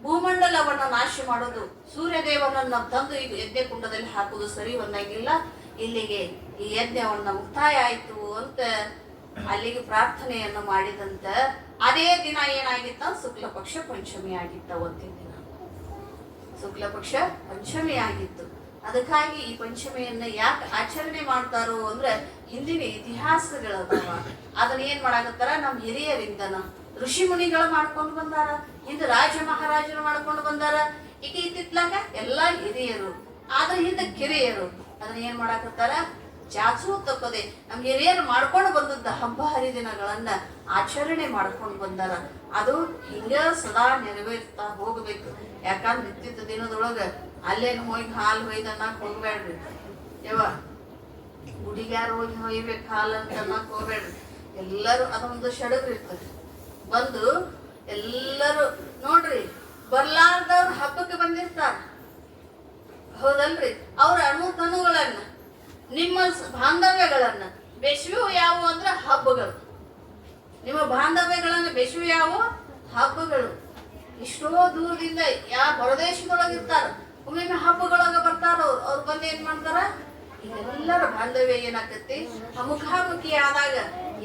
S1: ಭೂಮಂಡಲವನ್ನ ನಾಶ ಮಾಡೋದು, ಸೂರ್ಯದೇವನನ್ನ ತಂದು ಈಗ ಯಜ್ಞ ಕುಂಡದಲ್ಲಿ ಹಾಕುವುದು ಸರಿ ಒಂದಾಗಿಲ್ಲ. ಇಲ್ಲಿಗೆ ಈ ಯಜ್ಞವನ್ನ ಮುಕ್ತಾಯ ಆಯ್ತು ಅಂತ ಅಲ್ಲಿಗೆ ಪ್ರಾರ್ಥನೆಯನ್ನು ಮಾಡಿದಂತ. ಅದೇ ದಿನ ಏನಾಗಿತ್ತ, ಶುಕ್ಲ ಪಕ್ಷ ಪಂಚಮಿ ಆಗಿತ್ತ. ಅವತ್ತಿನ ದಿನ ಶುಕ್ಲ ಪಕ್ಷ ಪಂಚಮಿ ಆಗಿತ್ತು. ಅದಕ್ಕಾಗಿ ಈ ಪಂಚಮಿಯನ್ನ ಯಾಕೆ ಆಚರಣೆ ಮಾಡ್ತಾರೋ ಅಂದ್ರೆ ಹಿಂದಿನ ಇತಿಹಾಸಗಳದಾವ. ಅದನ್ನ ಏನ್ ಮಾಡಾಕತ್ತಾರ, ನಮ್ ಹಿರಿಯರಿಂದನ ಋಷಿ ಮುನಿಗಳು ಮಾಡ್ಕೊಂಡು ಬಂದಾರ, ಹಿಂದೆ ರಾಜ ಮಹಾರಾಜರು ಮಾಡ್ಕೊಂಡು ಬಂದಾರ. ಈಗ ಇತ್ತಿತ್ಲಾಗ ಎಲ್ಲಾ ಹಿರಿಯರು, ಆದ್ರೆ ಹಿಂದೆ ಕಿರಿಯರು ಅದನ್ನ ಏನ್ ಮಾಡಾಕತ್ತಾರ, ಚಾಚು ತಪ್ಪದೆ ನಮ್ ಹಿರಿಯರು ಮಾಡ್ಕೊಂಡು ಬಂದದ್ದ ಹಬ್ಬ ಹರಿದಿನಗಳನ್ನ ಆಚರಣೆ ಮಾಡ್ಕೊಂಡು ಬಂದಾರ. ಅದು ಹಿಂಗ ಸದಾ ನೆರವೇರ್ತಾ ಹೋಗ್ಬೇಕು. ಯಾಕಂದ್ರೆ ನಿತ್ಯದ ದಿನದೊಳಗ ಅಲ್ಲೇನು ಹೋಗಿ ಹಾಲು ಹೊಯ್ದ ಅನ್ನಕ್ ಹೋಗ್ಬೇಡ್ರಿ. ಯವ್ವ, ಹುಡುಗ್ಯಾರು ಹೋಗಿ ಹೊಯ್ಬೇಕು ಹಾಲು ಅಂತ ಅನ್ನಕ್ ಹೋಗ್ಬೇಡ್ರಿ. ಎಲ್ಲರೂ ಅದೊಂದು ಸಡಗರ ಇರ್ತದೆ. ಬಂದು ಎಲ್ಲರೂ ನೋಡ್ರಿ, ಬರ್ಲಾರ್ದವ್ರ ಹಬ್ಬಕ್ಕೆ ಬಂದಿರ್ತಾರ, ಹೌದಲ್ರಿ? ಅವ್ರ ಅಣುತನುಗಳನ್ನ, ನಿಮ್ಮ ಬಾಂಧವ್ಯಗಳನ್ನ ಬೆಸುವು ಯಾವುವು ಅಂದ್ರೆ ಹಬ್ಬಗಳು. ನಿಮ್ಮ ಬಾಂಧವ್ಯಗಳನ್ನ ಬೆಸುವು ಯಾವುವು ಹಬ್ಬಗಳು. ಎಷ್ಟೋ ದೂರದಿಂದ ಯಾವ ಹೊರದೇಶದೊಳಗಿರ್ತಾರ, ಒಮ್ಮೆ ಹಬ್ಬಗಳೊಳಗ ಬರ್ತಾರ. ಅವ್ರು ಬಂದು ಏನ್ ಮಾಡ್ತಾರ, ಎಲ್ಲರ ಬಾಂಧವ್ಯ ಏನಾಕತಿ, ಮುಖಾಮುಖಿ ಆದಾಗ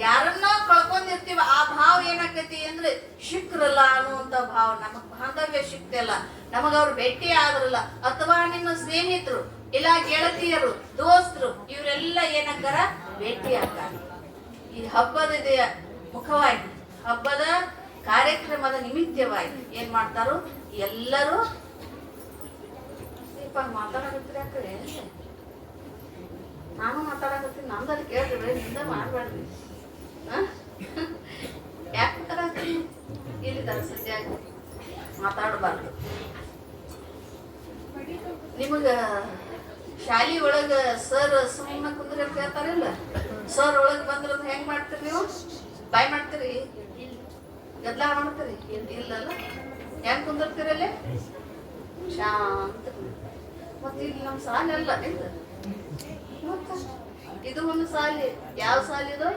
S1: ಯಾರನ್ನ ಕಳ್ಕೊಂಡಿರ್ತೀವ ಆ ಭಾವ ಏನಾಕತಿ ಅಂದ್ರೆ ಸಿಕ್ರಲ್ಲ ಅನ್ನುವಂತ ಭಾವ. ನಮಗ್ ಬಾಂಧವ್ಯ ಸಿಕ್ತಲ್ಲ, ನಮಗ ಅವ್ರು ಭೇಟಿ ಆದ್ರಲ್ಲ, ಅಥವಾ ನಿಮ್ಮ ಸ್ನೇಹಿತರು ಇಲ್ಲ ಗೆಳತಿಯರು ದೋಸ್ತರು ಇವರೆಲ್ಲ ಏನಾಗ್ತಾರ, ಭೇಟಿ ಆಗ್ತಾರ. ಈ ಹಬ್ಬದ ಮುಖವಾಗಿ, ಹಬ್ಬದ ಕಾರ್ಯಕ್ರಮದ ನಿಮಿತ್ತವಾಗಿ ಏನ್ ಮಾಡ್ತಾರೋ ಎಲ್ಲರೂ ಮಾತಾಡಕತ್ತೀರಿ. ಆ ಕಡೆ ನಾನು ಮಾತಾಡಕತ್ತೀನಿ, ನಮ್ದಲ್ಲಿ ಕೇಳ್ರಿ, ನಿಂದ ಮಾಡ್ಬೇಡ್ರಿ. ಯಾಕೆ ಮಾತಾಡತ್ತೀನಿ, ಇಲ್ಲಿದ್ದಾರೆ ಸದ್ಯ ಮಾತಾಡಬಾರ್ದು. ನಿಮಗ ಶಾಲಿ ಒಳಗ ಸರ್ ಸುಮ್ಮನೆ ಕುಂದ್ರೆ ಕೇಳ್ತಾರಿಲ್ಲ, ಸರ್ ಒಳಗ್ ಬಂದ್ರ ಹೆಂಗ್ ಮಾಡ್ತೀರಿ ನೀವು? ಬಾಯ್ ಮಾಡ್ತೀರಿ, ಗದ್ಲ ಮಾಡ್ತೀರಿ? ಇಲ್ಲಲ್ಲ, ಹೆಂಗ್ ಕುಂದಿರ್ತೀರಲ್ಲೇ ಶಾಂತ. ಮತ್ತೆ ಇಲ್ಲಿ ನಮ್ಮ ಸಾಲ ಎಲ್ಲ ನಿಂದ ಇದು ಒಂದು ಶಾಲೆ. ಯಾವ ಶಾಲೆ ಇದು?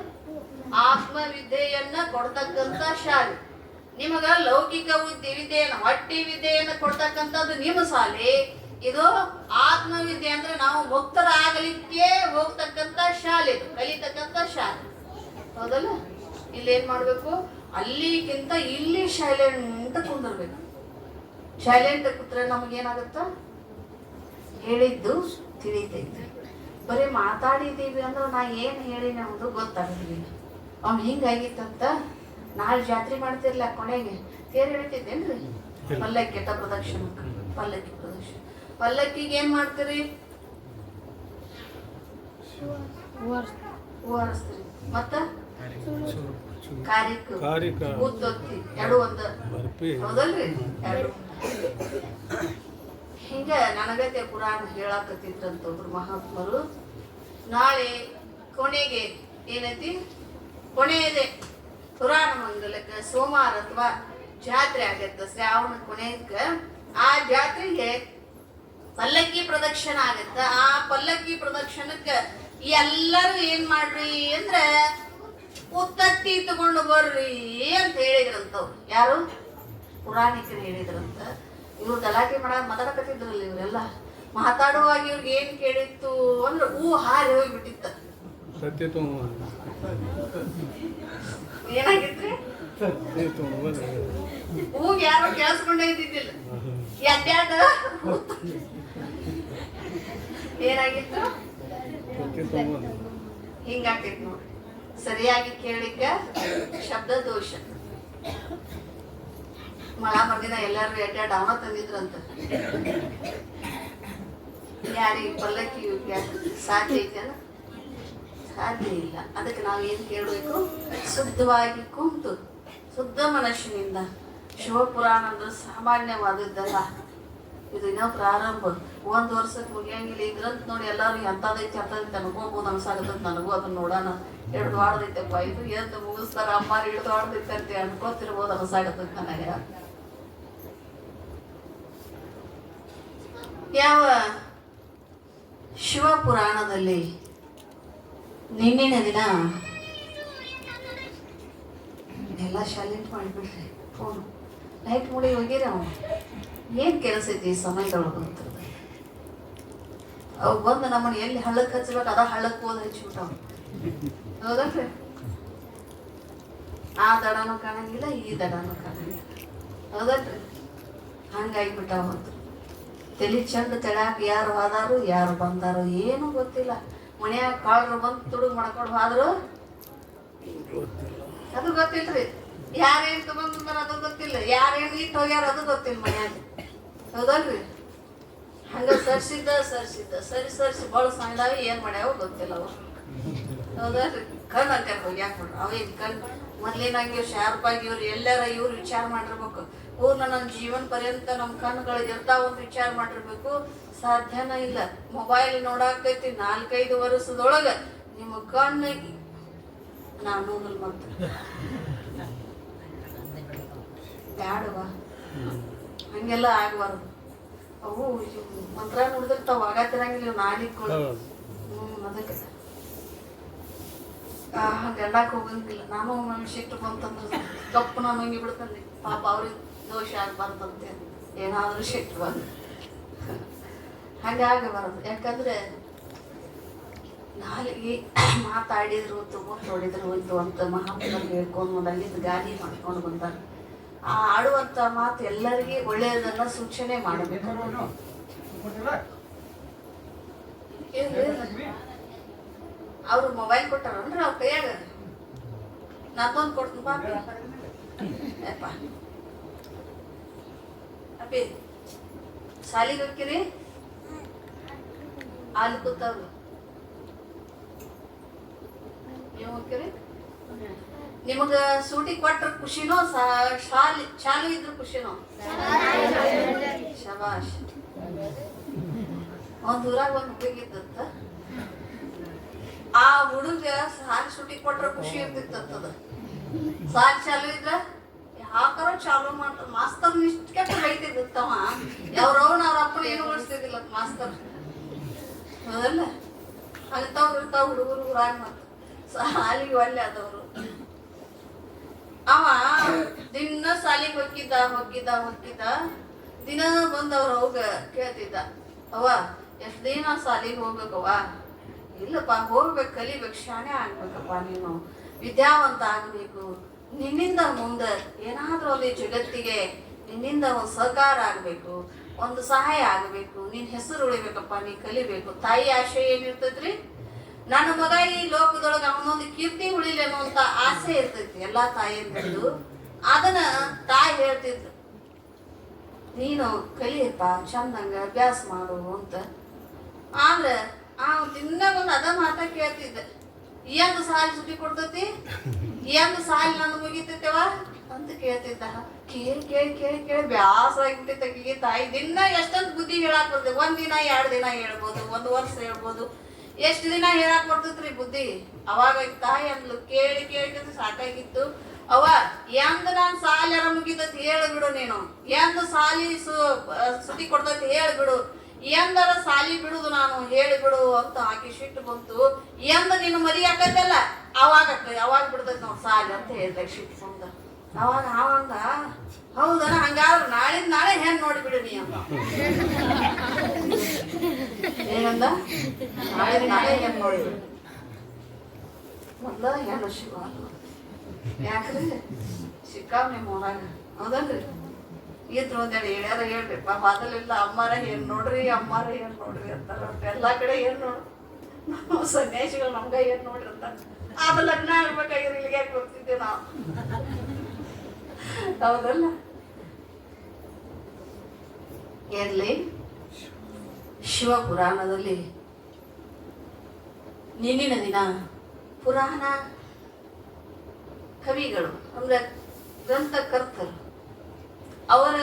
S1: ಆತ್ಮವಿದ್ಯೆಯನ್ನ ಕೊಡ್ತಕ್ಕಂತ ಶಾಲೆ. ನಿಮಗ ಲೌಕಿಕ ವಿದ್ಯೆಯನ್ನ ಹೊಟ್ಟಿ ವಿದ್ಯೆಯನ್ನ ಕೊಡ್ತಕ್ಕಂಥದ್ದು ನಿಮ್ಮ ಶಾಲೆ. ಇದು ಆತ್ಮವಿದ್ಯೆ ಅಂದ್ರೆ ನಾವು ಮುಕ್ತರಾಗಲಿಕ್ಕೆ ಹೋಗ್ತಕ್ಕಂತ ಶಾಲೆ, ಇದು ಕಲಿತಕ್ಕಂತ ಶಾಲೆ. ಹೌದಲ್ಲ? ಇಲ್ಲಿ ಏನ್ ಮಾಡ್ಬೇಕು? ಅಲ್ಲಿಗಿಂತ ಇಲ್ಲಿ ಸೈಲೆಂಟ್ ಕುಂದಿರ್ಬೇಕು. ಸೈಲೆಂಟ್ ಕೂತ್ರೆ ನಮಗೇನಾಗುತ್ತ? ಹೇಳಿದ್ದು ತಿಳಿತೈತೆ. ಬರೀ ಮಾತಾಡಿದೀವಿ ಅಂದ್ರೆ ನಾ ಏನು ಹೇಳಿನ ಅನ್ನೋದು ಗೊತ್ತಾಗೋದಿಲ್ಲ. ಅವ್ನು ಹಿಂಗಾಗಿತ್ತಂತ ನಾಳೆ ಜಾತ್ರೆ ಮಾಡ್ತಿರ್ಲ ಕೊನೆಗೆ ತೇರು ಹೇಳ್ತಿದ್ದೇನ್ರಿ? ಪಲ್ಲಕ್ಕಿ ಕೆಟ್ಟ ಪ್ರದಕ್ಷಿಣ, ಪಲ್ಲಕ್ಕಿ ಪ್ರದಕ್ಷಿಣ. ಪಲ್ಲಕ್ಕಿಗೆ ಏನ್ ಮಾಡ್ತೀರಿ? ಹೂ ಹರಿಸ್ತೀರಿ. ಮತ್ತ ಕಾರಿಕ ಊದ್ದೊತ್ತಿ ಎರಡು ಒಂದ. ಹೌದಲ್ರಿ? ಎರಡು. ಹಿಂಗ ನನಗತೆ ಪುರಾಣ ಹೇಳಾಕತ್ತಿದ್ರಂತ ಒಬ್ರು ಮಹಾತ್ಮರು. ನಾಳೆ ಕೊನೆಗೆ ಏನೈತಿ? ಕೊನೆಯದೆ ಪುರಾಣ ಮಂಗಲಕ್ಕೆ ಸೋಮವಾರ ಅಥವಾ ಜಾತ್ರೆ ಆಗತ್ತ, ಶ್ರಾವಣ ಕೊನೆಯಕ್ಕ. ಆ ಜಾತ್ರೆಗೆ ಪಲ್ಲಕ್ಕಿ ಪ್ರದಕ್ಷಿಣ ಆಗತ್ತ. ಆ ಪಲ್ಲಕ್ಕಿ ಪ್ರದಕ್ಷಿಣಕ್ಕ ಎಲ್ಲರೂ ಏನ್ ಮಾಡ್ರಿ ಅಂದ್ರ ಉತ್ತತ್ತಿ ತಗೊಂಡು ಬರ್ರಿ ಅಂತ ಹೇಳಿದ್ರಂತವ್ರು. ಯಾರು? ಪುರಾಣಿಕರು ಹೇಳಿದ್ರಂತ. ಇವ್ರು ಗಲಾಟೆ ಮಾತಾಡಕತ್ತಿದ್ರಲ್ಲ, ಇವರೆಲ್ಲ ಮಾತಾಡುವಾಗ ಇವ್ರಿಗೆ ಏನ್ ಕೇಳಿತ್ತು ಅಂದ್ರೆ ಹಾರಿ ಹೋಗ್ಬಿಟ್ಟಿತ್ತ. ಏನಾಗಿತ್ರಿ? ಹೂಗ್ ಯಾರೋ ಕೇಳಿಸ್ಕೊಂಡೇ ಇದ್ದಿದ್ದಿಲ್ಲ. ಅಡ್ಡಾಡ ಏನಾಗಿತ್ತು? ಹಿಂಗಾಕೈತಿ ನೋಡಿ. ಸರಿಯಾಗಿ ಕೇಳಿಕ ಶಬ್ದ ದೋಷ. ಮಳ ಮರ್ದಿನ ಎಲ್ಲಾರು ಎಡ್ಡಾಡ್ ಅವನ ತಂದಿದ್ರಂತ. ಯಾರಿಗೆ ಪಲ್ಲಕ್ಕಿ ಸಾಧ್ಯ ಐತೆಲ್ಲ? ಸಾಧ್ಯ ಇಲ್ಲ. ಅದಕ್ಕೆ ನಾವು ಏನ್ ಕೇಳಬೇಕು? ಶುದ್ಧವಾಗಿ ಕುಂತು ಶುದ್ಧ ಮನಸ್ಸಿನಿಂದ. ಶಿವಪುರಾಣ ಅಂದ್ರೆ ಸಾಮಾನ್ಯವಾದದ್ದಲ್ಲ. ಇದು ಇನ್ನೂ ಪ್ರಾರಂಭ. 1 ವರ್ಷಕ್ಕೆ ಮುಗಿಯಂಗಿಲ್ಲ. ಇದ್ರಂತ ನೋಡಿ ಎಲ್ಲಾರು ಎಂತದೈತಿ ಅಂತದೈತಿ ಅನ್ಕೋಬಹುದು. ಅನ್ಸಾಗತ್ತದ ನನಗೂ ಅದನ್ನ ನೋಡೋಣ. 2 ವಾರದೈತಪ್ಪ ಇದು ಎದ್ದು ಮುಗಿಸ್ತಾರ ಅಮ್ಮಾರಿ 2 ವಾರದೈತೆ ಅಂತ ಅನ್ಕೋತಿರ್ಬೋದು. ಅನ್ಸಾಗತ್ತದ ನನಗೆ. ಯಾವ ಶಿವಪುರಾಣದಲ್ಲಿ ನಿನ್ನಿನ ದಿನ ಎಲ್ಲ ಸೈಲೆಂಟ್ ಮಾಡಿಬಿಡ್ರಿ. ಫೋನು ಲೈಟ್ ಮುಡಿ ಹೋಗಿರ. ಅವನು ಏನ್ ಕೆಲಸ ಐತಿ ಈ ಸಮಯದೊಳಗೆ ಅಂತ ಅವ್ ಬಂದು ನಮ್ಮನ್ನ ಎಲ್ಲಿ ಹಳ್ಳಕ್ಕೆ ಹಚ್ಬೇಕು ಅದ ಹಳ್ಳಕ್ಕೆ ಹೋದ್ ಹಚ್ಚಿಬಿಟ್ಟವ. ಹೌದಲ್ರಿ? ಆ ದಡನೂ ಕಾಣಂಗಿಲ್ಲ, ಈ ದಡನೂ ಕಾಣಂಗಿಲ್ಲ. ಹೌದಲ್ರಿ? ಹಂಗಾಗಿಬಿಟ್ಟಾವ. ತಲೆ ಚಂದ ತೆಳಾಕ ಯಾರು ಹೋದಾರು ಯಾರು ಬಂದಾರು ಏನೂ ಗೊತ್ತಿಲ್ಲ. ಮನ್ಯಾಗ ಕಾಳರು ಬಂದು ತುಡುಗ್ ಮಾಡ್ಕೊಂಡು ಹೋದ್ರು ಅದು ಗೊತ್ತಿಲ್ರಿ. ಯಾರೇನ್ ತಗೊಂಡ್ಬಂದಾರ ಅದು ಗೊತ್ತಿಲ್ಲ. ಯಾರೇನು ಇಟ್ಟು ಹೋಗ್ಯಾರ ಅದು ಗೊತ್ತಿಲ್ಲ ಮನ್ಯಾಗ. ಹೌದಲ್ರಿ? ಹಂಗ ಸರಿಸಿ ಬಹಳ ಸಣ್ಣದಾಗಿ ಏನ್ ಮಾಡ್ಯಾವ ಗೊತ್ತಿಲ್ಲ ಅವ. ಹೌದಲ್ರಿ? ಕಣ್ಣು ಅಂಕ ಹೋಗ್ಯಾಕ ನೋಡ್ರಿ. ಅವೇನ್ ಕಣ್ಣು ಮೊದ್ಲೇನಂಗೆ ಶಾರ್ಪ್ ಆಗಿ ಇವ್ರು ಎಲ್ಲಾರ ಇವ್ರು ವಿಚಾರ ಮಾಡಿರ್ಬೇಕು. ಪೂರ್ಣ ನನ್ನ ಜೀವನ ಪರ್ಯಂತ ನಮ್ಮ ಕಣ್ಣುಗಳಿಗೆ ಇರ್ತಾವ ಅಂತ ವಿಚಾರ ಮಾಡಿರ್ಬೇಕು. ಸಾಧ್ಯನ ಇಲ್ಲ. ಮೊಬೈಲ್ ನೋಡಾಕೈತಿ 4-5 ವರ್ಷದೊಳಗ ನಿಮ್ಮ ಕಣ್ಣಿಗೆ ನಾನು ಮತ್ತೆ ಬ್ಯಾಡವಾ, ಹಂಗೆಲ್ಲ ಆಗಬಾರ್ದು. ಅವು ಮಂತ್ರ ನೋಡಿದಿರ್ತಾವ ಆಗತ್ತಿರಂಗಿಲ್ಲ ನಾಲಿಗಳು. ಅದಕ್ಕೆ ಹಂಗೆ ಎಣ್ಣಾಕ್ ಹೋಗಂಗಿಲ್ಲ. ನಾನು ಸಿಟ್ಟು ಬಂತಂದ್ರೆ ಕಪ್ಪು ನಾನು ಹಂಗೆ ಬಿಡ್ತಂದೆ. ಪಾಪ ಅವ್ರಿಗೆ ದೋಷ ಆಗ್ಬಾರ್ದಂತೆ ಏನಾದ್ರೂ ಸಿಟ್ಟು ಬಂದು ಹಾಗೆ ಆಗಬಾರದು. ಯಾಕಂದ್ರೆ ನಾಲಿಗೆ ಮಾತಾಡಿದ್ರು ಹೊಡಿದ್ರು ಹೋಯ್ತು ಅಂತ ಮಹಾತ್ಮರು ಹೇಳ್ಕೊಂಡು ಅಲ್ಲಿದ್ದು ಗಾಡಿ ಮಾಡ್ಕೊಂಡು ಬಂದಾರ. ಆ ಆಡುವಂತ ಮಾತು ಎಲ್ಲರಿಗೆ ಒಳ್ಳೆಯದನ್ನ ಸೂಚನೆ ಮಾಡಬೇಕು. ಅವ್ರು ಮೊಬೈಲ್ ಕೊಟ್ಟಾರನ್ರಿ ಅವ್ರ ಕೈಯಾಗ. ನಾತೊಂದು ಕೊಡ್ತೀನಿ ಪಾಪಿ. ಅಪ್ಪ ಅಪ್ಪಿ ಶಾಲಿಗೆ ಹೋಗ್ತೀರಿ? ಅಲ್ಲಿ ಕೂತವ್ರು ನೀವು ಹೋಗ್ತೀರಿ? ನಿಮಗ ಸೂಟಿ ಕೊಟ್ರ ಖುಷಿನೋ ಶಾಲಿ ಚಾಲು ಇದ್ರ ಖುಷಿನೋ? ಶಬಾಷ್. ಒಂದ್ ಊರಾಗ ಒಂದ್ ಹುಡುಗಿದ್ದಂತ. ಆ ಹುಡುಗ ಸಾಲಿ ಸೂಟಿ ಕೊಟ್ರ ಖುಷಿ ಇರ್ತಿತ್ತದ. ಸಾಲಿ ಚಾಲು ಇದ್ರ ಯಾಕಾರ ಚಾಲು ಮಾಡ್ತಾರ. ಮಾಸ್ತರ್ ಇಷ್ಟ ಕೆಟ್ಟ ಬೈತಿದ್ದವ. ಅವ್ರವ್ನ ಅವ್ರ ಅಪ್ಪನ ಏನು ಓಡಿಸ್ತಿದ್ದಿಲ್ಲ ಮಾಸ್ತರ್. ಹೌದಲ್ಲ? ಅಂಥವ್ರು ಇರ್ತಾವ ಹುಡುಗರು ಊರಾಗ ಮತ್ತು ಸಾಲಿಗೆ ಒಲ್ಲೆ ಆದವರು. ಅವ ದಿನ ಸಾಲಿಗೆ ಹೊಕ್ಕಿದ್ದ ದಿನ ಬಂದವ್ರು ಹೋಗ ಕೇಳ್ತಿದ್ದ, ಅವ್ವ ಎಷ್ಟು ದಿನ ಸಾಲಿಗೆ ಹೋಗ್ಬೇಕವ್ವ? ಇಲ್ಲಪ್ಪ ಹೋಗ್ಬೇಕು, ಕಲಿಬೇಕು, ಶಾಣೆ ಆಗ್ಬೇಕಪ್ಪ, ನೀನು ವಿದ್ಯಾವಂತ ಆಗ್ಬೇಕು, ನಿನ್ನಿಂದ ಮುಂದೆ ಏನಾದ್ರೂ ಒಂದು ಜಗತ್ತಿಗೆ ನಿನ್ನಿಂದ ಒಂದು ಸಹಕಾರ ಆಗ್ಬೇಕು, ಒಂದು ಸಹಾಯ ಆಗ್ಬೇಕು, ನಿನ್ ಹೆಸರು ಉಳಿಬೇಕಪ್ಪ, ನೀ ಕಲಿಬೇಕು. ತಾಯಿ ಆಶೆ ಏನಿರ್ತೈತ್ರಿ? ನನ್ನ ಮಗ ಈ ಲೋಕದೊಳಗೆ ಅವನೊಂದು ಕೀರ್ತಿ ಉಳಿಲೇನೋ ಅಂತ ಆಸೆ ಇರ್ತೈತಿ ಎಲ್ಲಾ ತಾಯಿಯಂದು. ಅದನ್ನ ತಾಯಿ ಹೇಳ್ತಿದ್ರು, ನೀನು ಕಲಿಯಪ್ಪ, ಚಂದಂಗ ಅಭ್ಯಾಸ ಮಾಡು ಅಂತ. ಆದ್ರೆ ದಿನ ಒಂದು ಅದ ಮಾತ ಕೇಳ್ತಿದ್ದ, ಎಂದು ಸಾಲಿ ಸುಟ್ಟಿ ಕೊಡ್ತೈತಿ, ಎಂದು ಸಾಲಿ ನಂದು ಮುಗಿತೈತವ ಅಂತ ಕೇಳ್ತಿದ್ದ. ಕೇಳಿ ಕೇಳಿ ಕೇಳಿ ಕೇಳಿ ಬ್ಯಾಸರ ಆಗಿಬಿಟ್ಟಿದ್ದ ತಾಯಿ. ದಿನ ಎಷ್ಟೊಂದು ಬುದ್ಧಿ ಹೇಳಾಕ್ ಬರ್ತದೆ. 1 ದಿನ 2 ದಿನ ಹೇಳ್ಬೋದು, 1 ವರ್ಷ ಹೇಳ್ಬೋದು, ಎಷ್ಟು ದಿನ ಹೇಳಾಕ್ ಬರ್ತೈತ್ರಿ ಬುದ್ಧಿ. ಅವಾಗ ತಾಯಿ ಅಂದ್ಲು, ಕೇಳಿ ಕೇಳಿ ಸಾಕಾಗಿತ್ತು. ಅವ ಎಂದ ನಾನ್ ಸಾಲಿ ಅರ ಮುಗಿತೈತಿ ಹೇಳ್ಬಿಡು, ನೀನು ಎಂದ ಸಾಲಿ ಸುದ್ದಿ ಕೊಡ್ತೈತಿ ಹೇಳ್ಬಿಡು, ಎಂದರ ಸಾಲಿ ಬಿಡುದು ನಾನು ಹೇಳಿಬಿಡು ಅಂತ ಆಕಿ ಸಿಟ್ಟು ಬಂತು. ಎಂದ ನೀನು ಮರಿ ಹಾಕತ್ತಲ್ಲ ಅವಾಗ ಬಿಡ್ತೈತಿ ನೋಡ್ ಸಾಲಿ ಅಂತ ಹೇಳ್ದಾಗ ಸಿಟ್ಟು ಬಂದ. ಅವಾಗ ಅವಂದ, ಹೌದನ, ಹಂಗಾದ್ರೆ ನಾಳೆ ಹೆಣ್ ನೋಡಿಬಿಡು ನೀ ಅಂತ. ಏನಂದ? ನಾಳೆ ಹೆಣ್ ನೋಡಿಬಿಡು. ಮೊದ್ಲ ಹೆಣ್ಣು ಶಿವ ಯಾಕ್ರಿ ಸಿಕ್ಕಾವ್ ನಿಮ್ಮ ಊರಾಗ, ಹೌದಲ್ರಿ? ಇದ್ರ ಒಂದೆರಡು ಹೇಳ್ಯಾರ ಹೇಳ್ರಿ. ಮೊದಲೆಲ್ಲ ಅಮ್ಮಾರ ಏನ್ ನೋಡ್ರಿ ಅಂತಾರ. ಎಲ್ಲಾ ಕಡೆ ಏನ್ ನೋಡು, ನಾವು ಸನ್ಯಾಸಿಗಳು ನಮ್ಗ ಏನ್ ನೋಡ್ರಿ ಅಂತಾರ. ಅದು ಲಗ್ನ ಆಗ್ಬೇಕಾಗಿರೋ ಇಲ್ಲಿಗೆ ಯಾಕೆ ಹೋಗ್ತಿದ್ದೆ ನಾವು, ಹೌದಲ್ಲ? ಎಲ್ಲಿ ಶಿವ ಪುರಾಣದಲ್ಲಿ ನಿನ್ನಿನ ದಿನ ಪುರಾಣ ಕವಿಗಳು ಅಂದ್ರೆ ಗ್ರಂಥಕರ್ತರು ಅವರ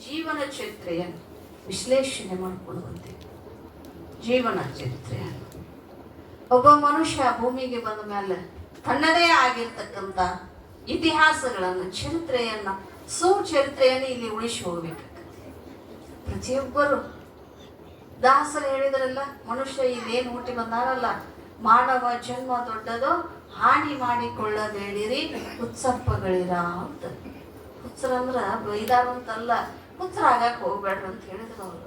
S1: ಜೀವನ ಚರಿತ್ರೆಯನ್ನು ವಿಶ್ಲೇಷಣೆ ಮಾಡಿಕೊಂಡು ಬಂದಿದೆ. ಜೀವನ ಚರಿತ್ರೆಯನ್ನು ಒಬ್ಬ ಮನುಷ್ಯ ಭೂಮಿಗೆ ಬಂದ ಮೇಲೆ ತನ್ನದೇ ಆಗಿರ್ತಕ್ಕಂಥ ಇತಿಹಾಸಗಳನ್ನು, ಚರಿತ್ರೆಯನ್ನ, ಸುಚರಿತ್ರೆಯನ್ನು ಇಲ್ಲಿ ಉಳಿಸಿ ಹೋಗ್ಬೇಕಾಗ್ತದೆ. ಪ್ರತಿಯೊಬ್ಬರು ದಾಸರು ಹೇಳಿದ್ರಲ್ಲ, ಮನುಷ್ಯ ಇಲ್ಲೇನು ಹುಟ್ಟಿ ಬಂದಾರಲ್ಲ, ಮಾನವ ಜನ್ಮ ದೊಡ್ಡದು, ಹಾನಿ ಮಾಡಿಕೊಳ್ಳಬೇಡಿರಿ ಹುಚ್ಚಪ್ಪಗಳಿರ ಅಂತ. ಹುಚ್ಚರಂದ್ರ ಬೈದಾರಂತಲ್ಲ, ಹುಚ್ಚರಾಗಕ್ ಹೋಗ್ಬೇಡ್ರಿ ಅಂತ ಹೇಳಿದ್ರು ಅವರು.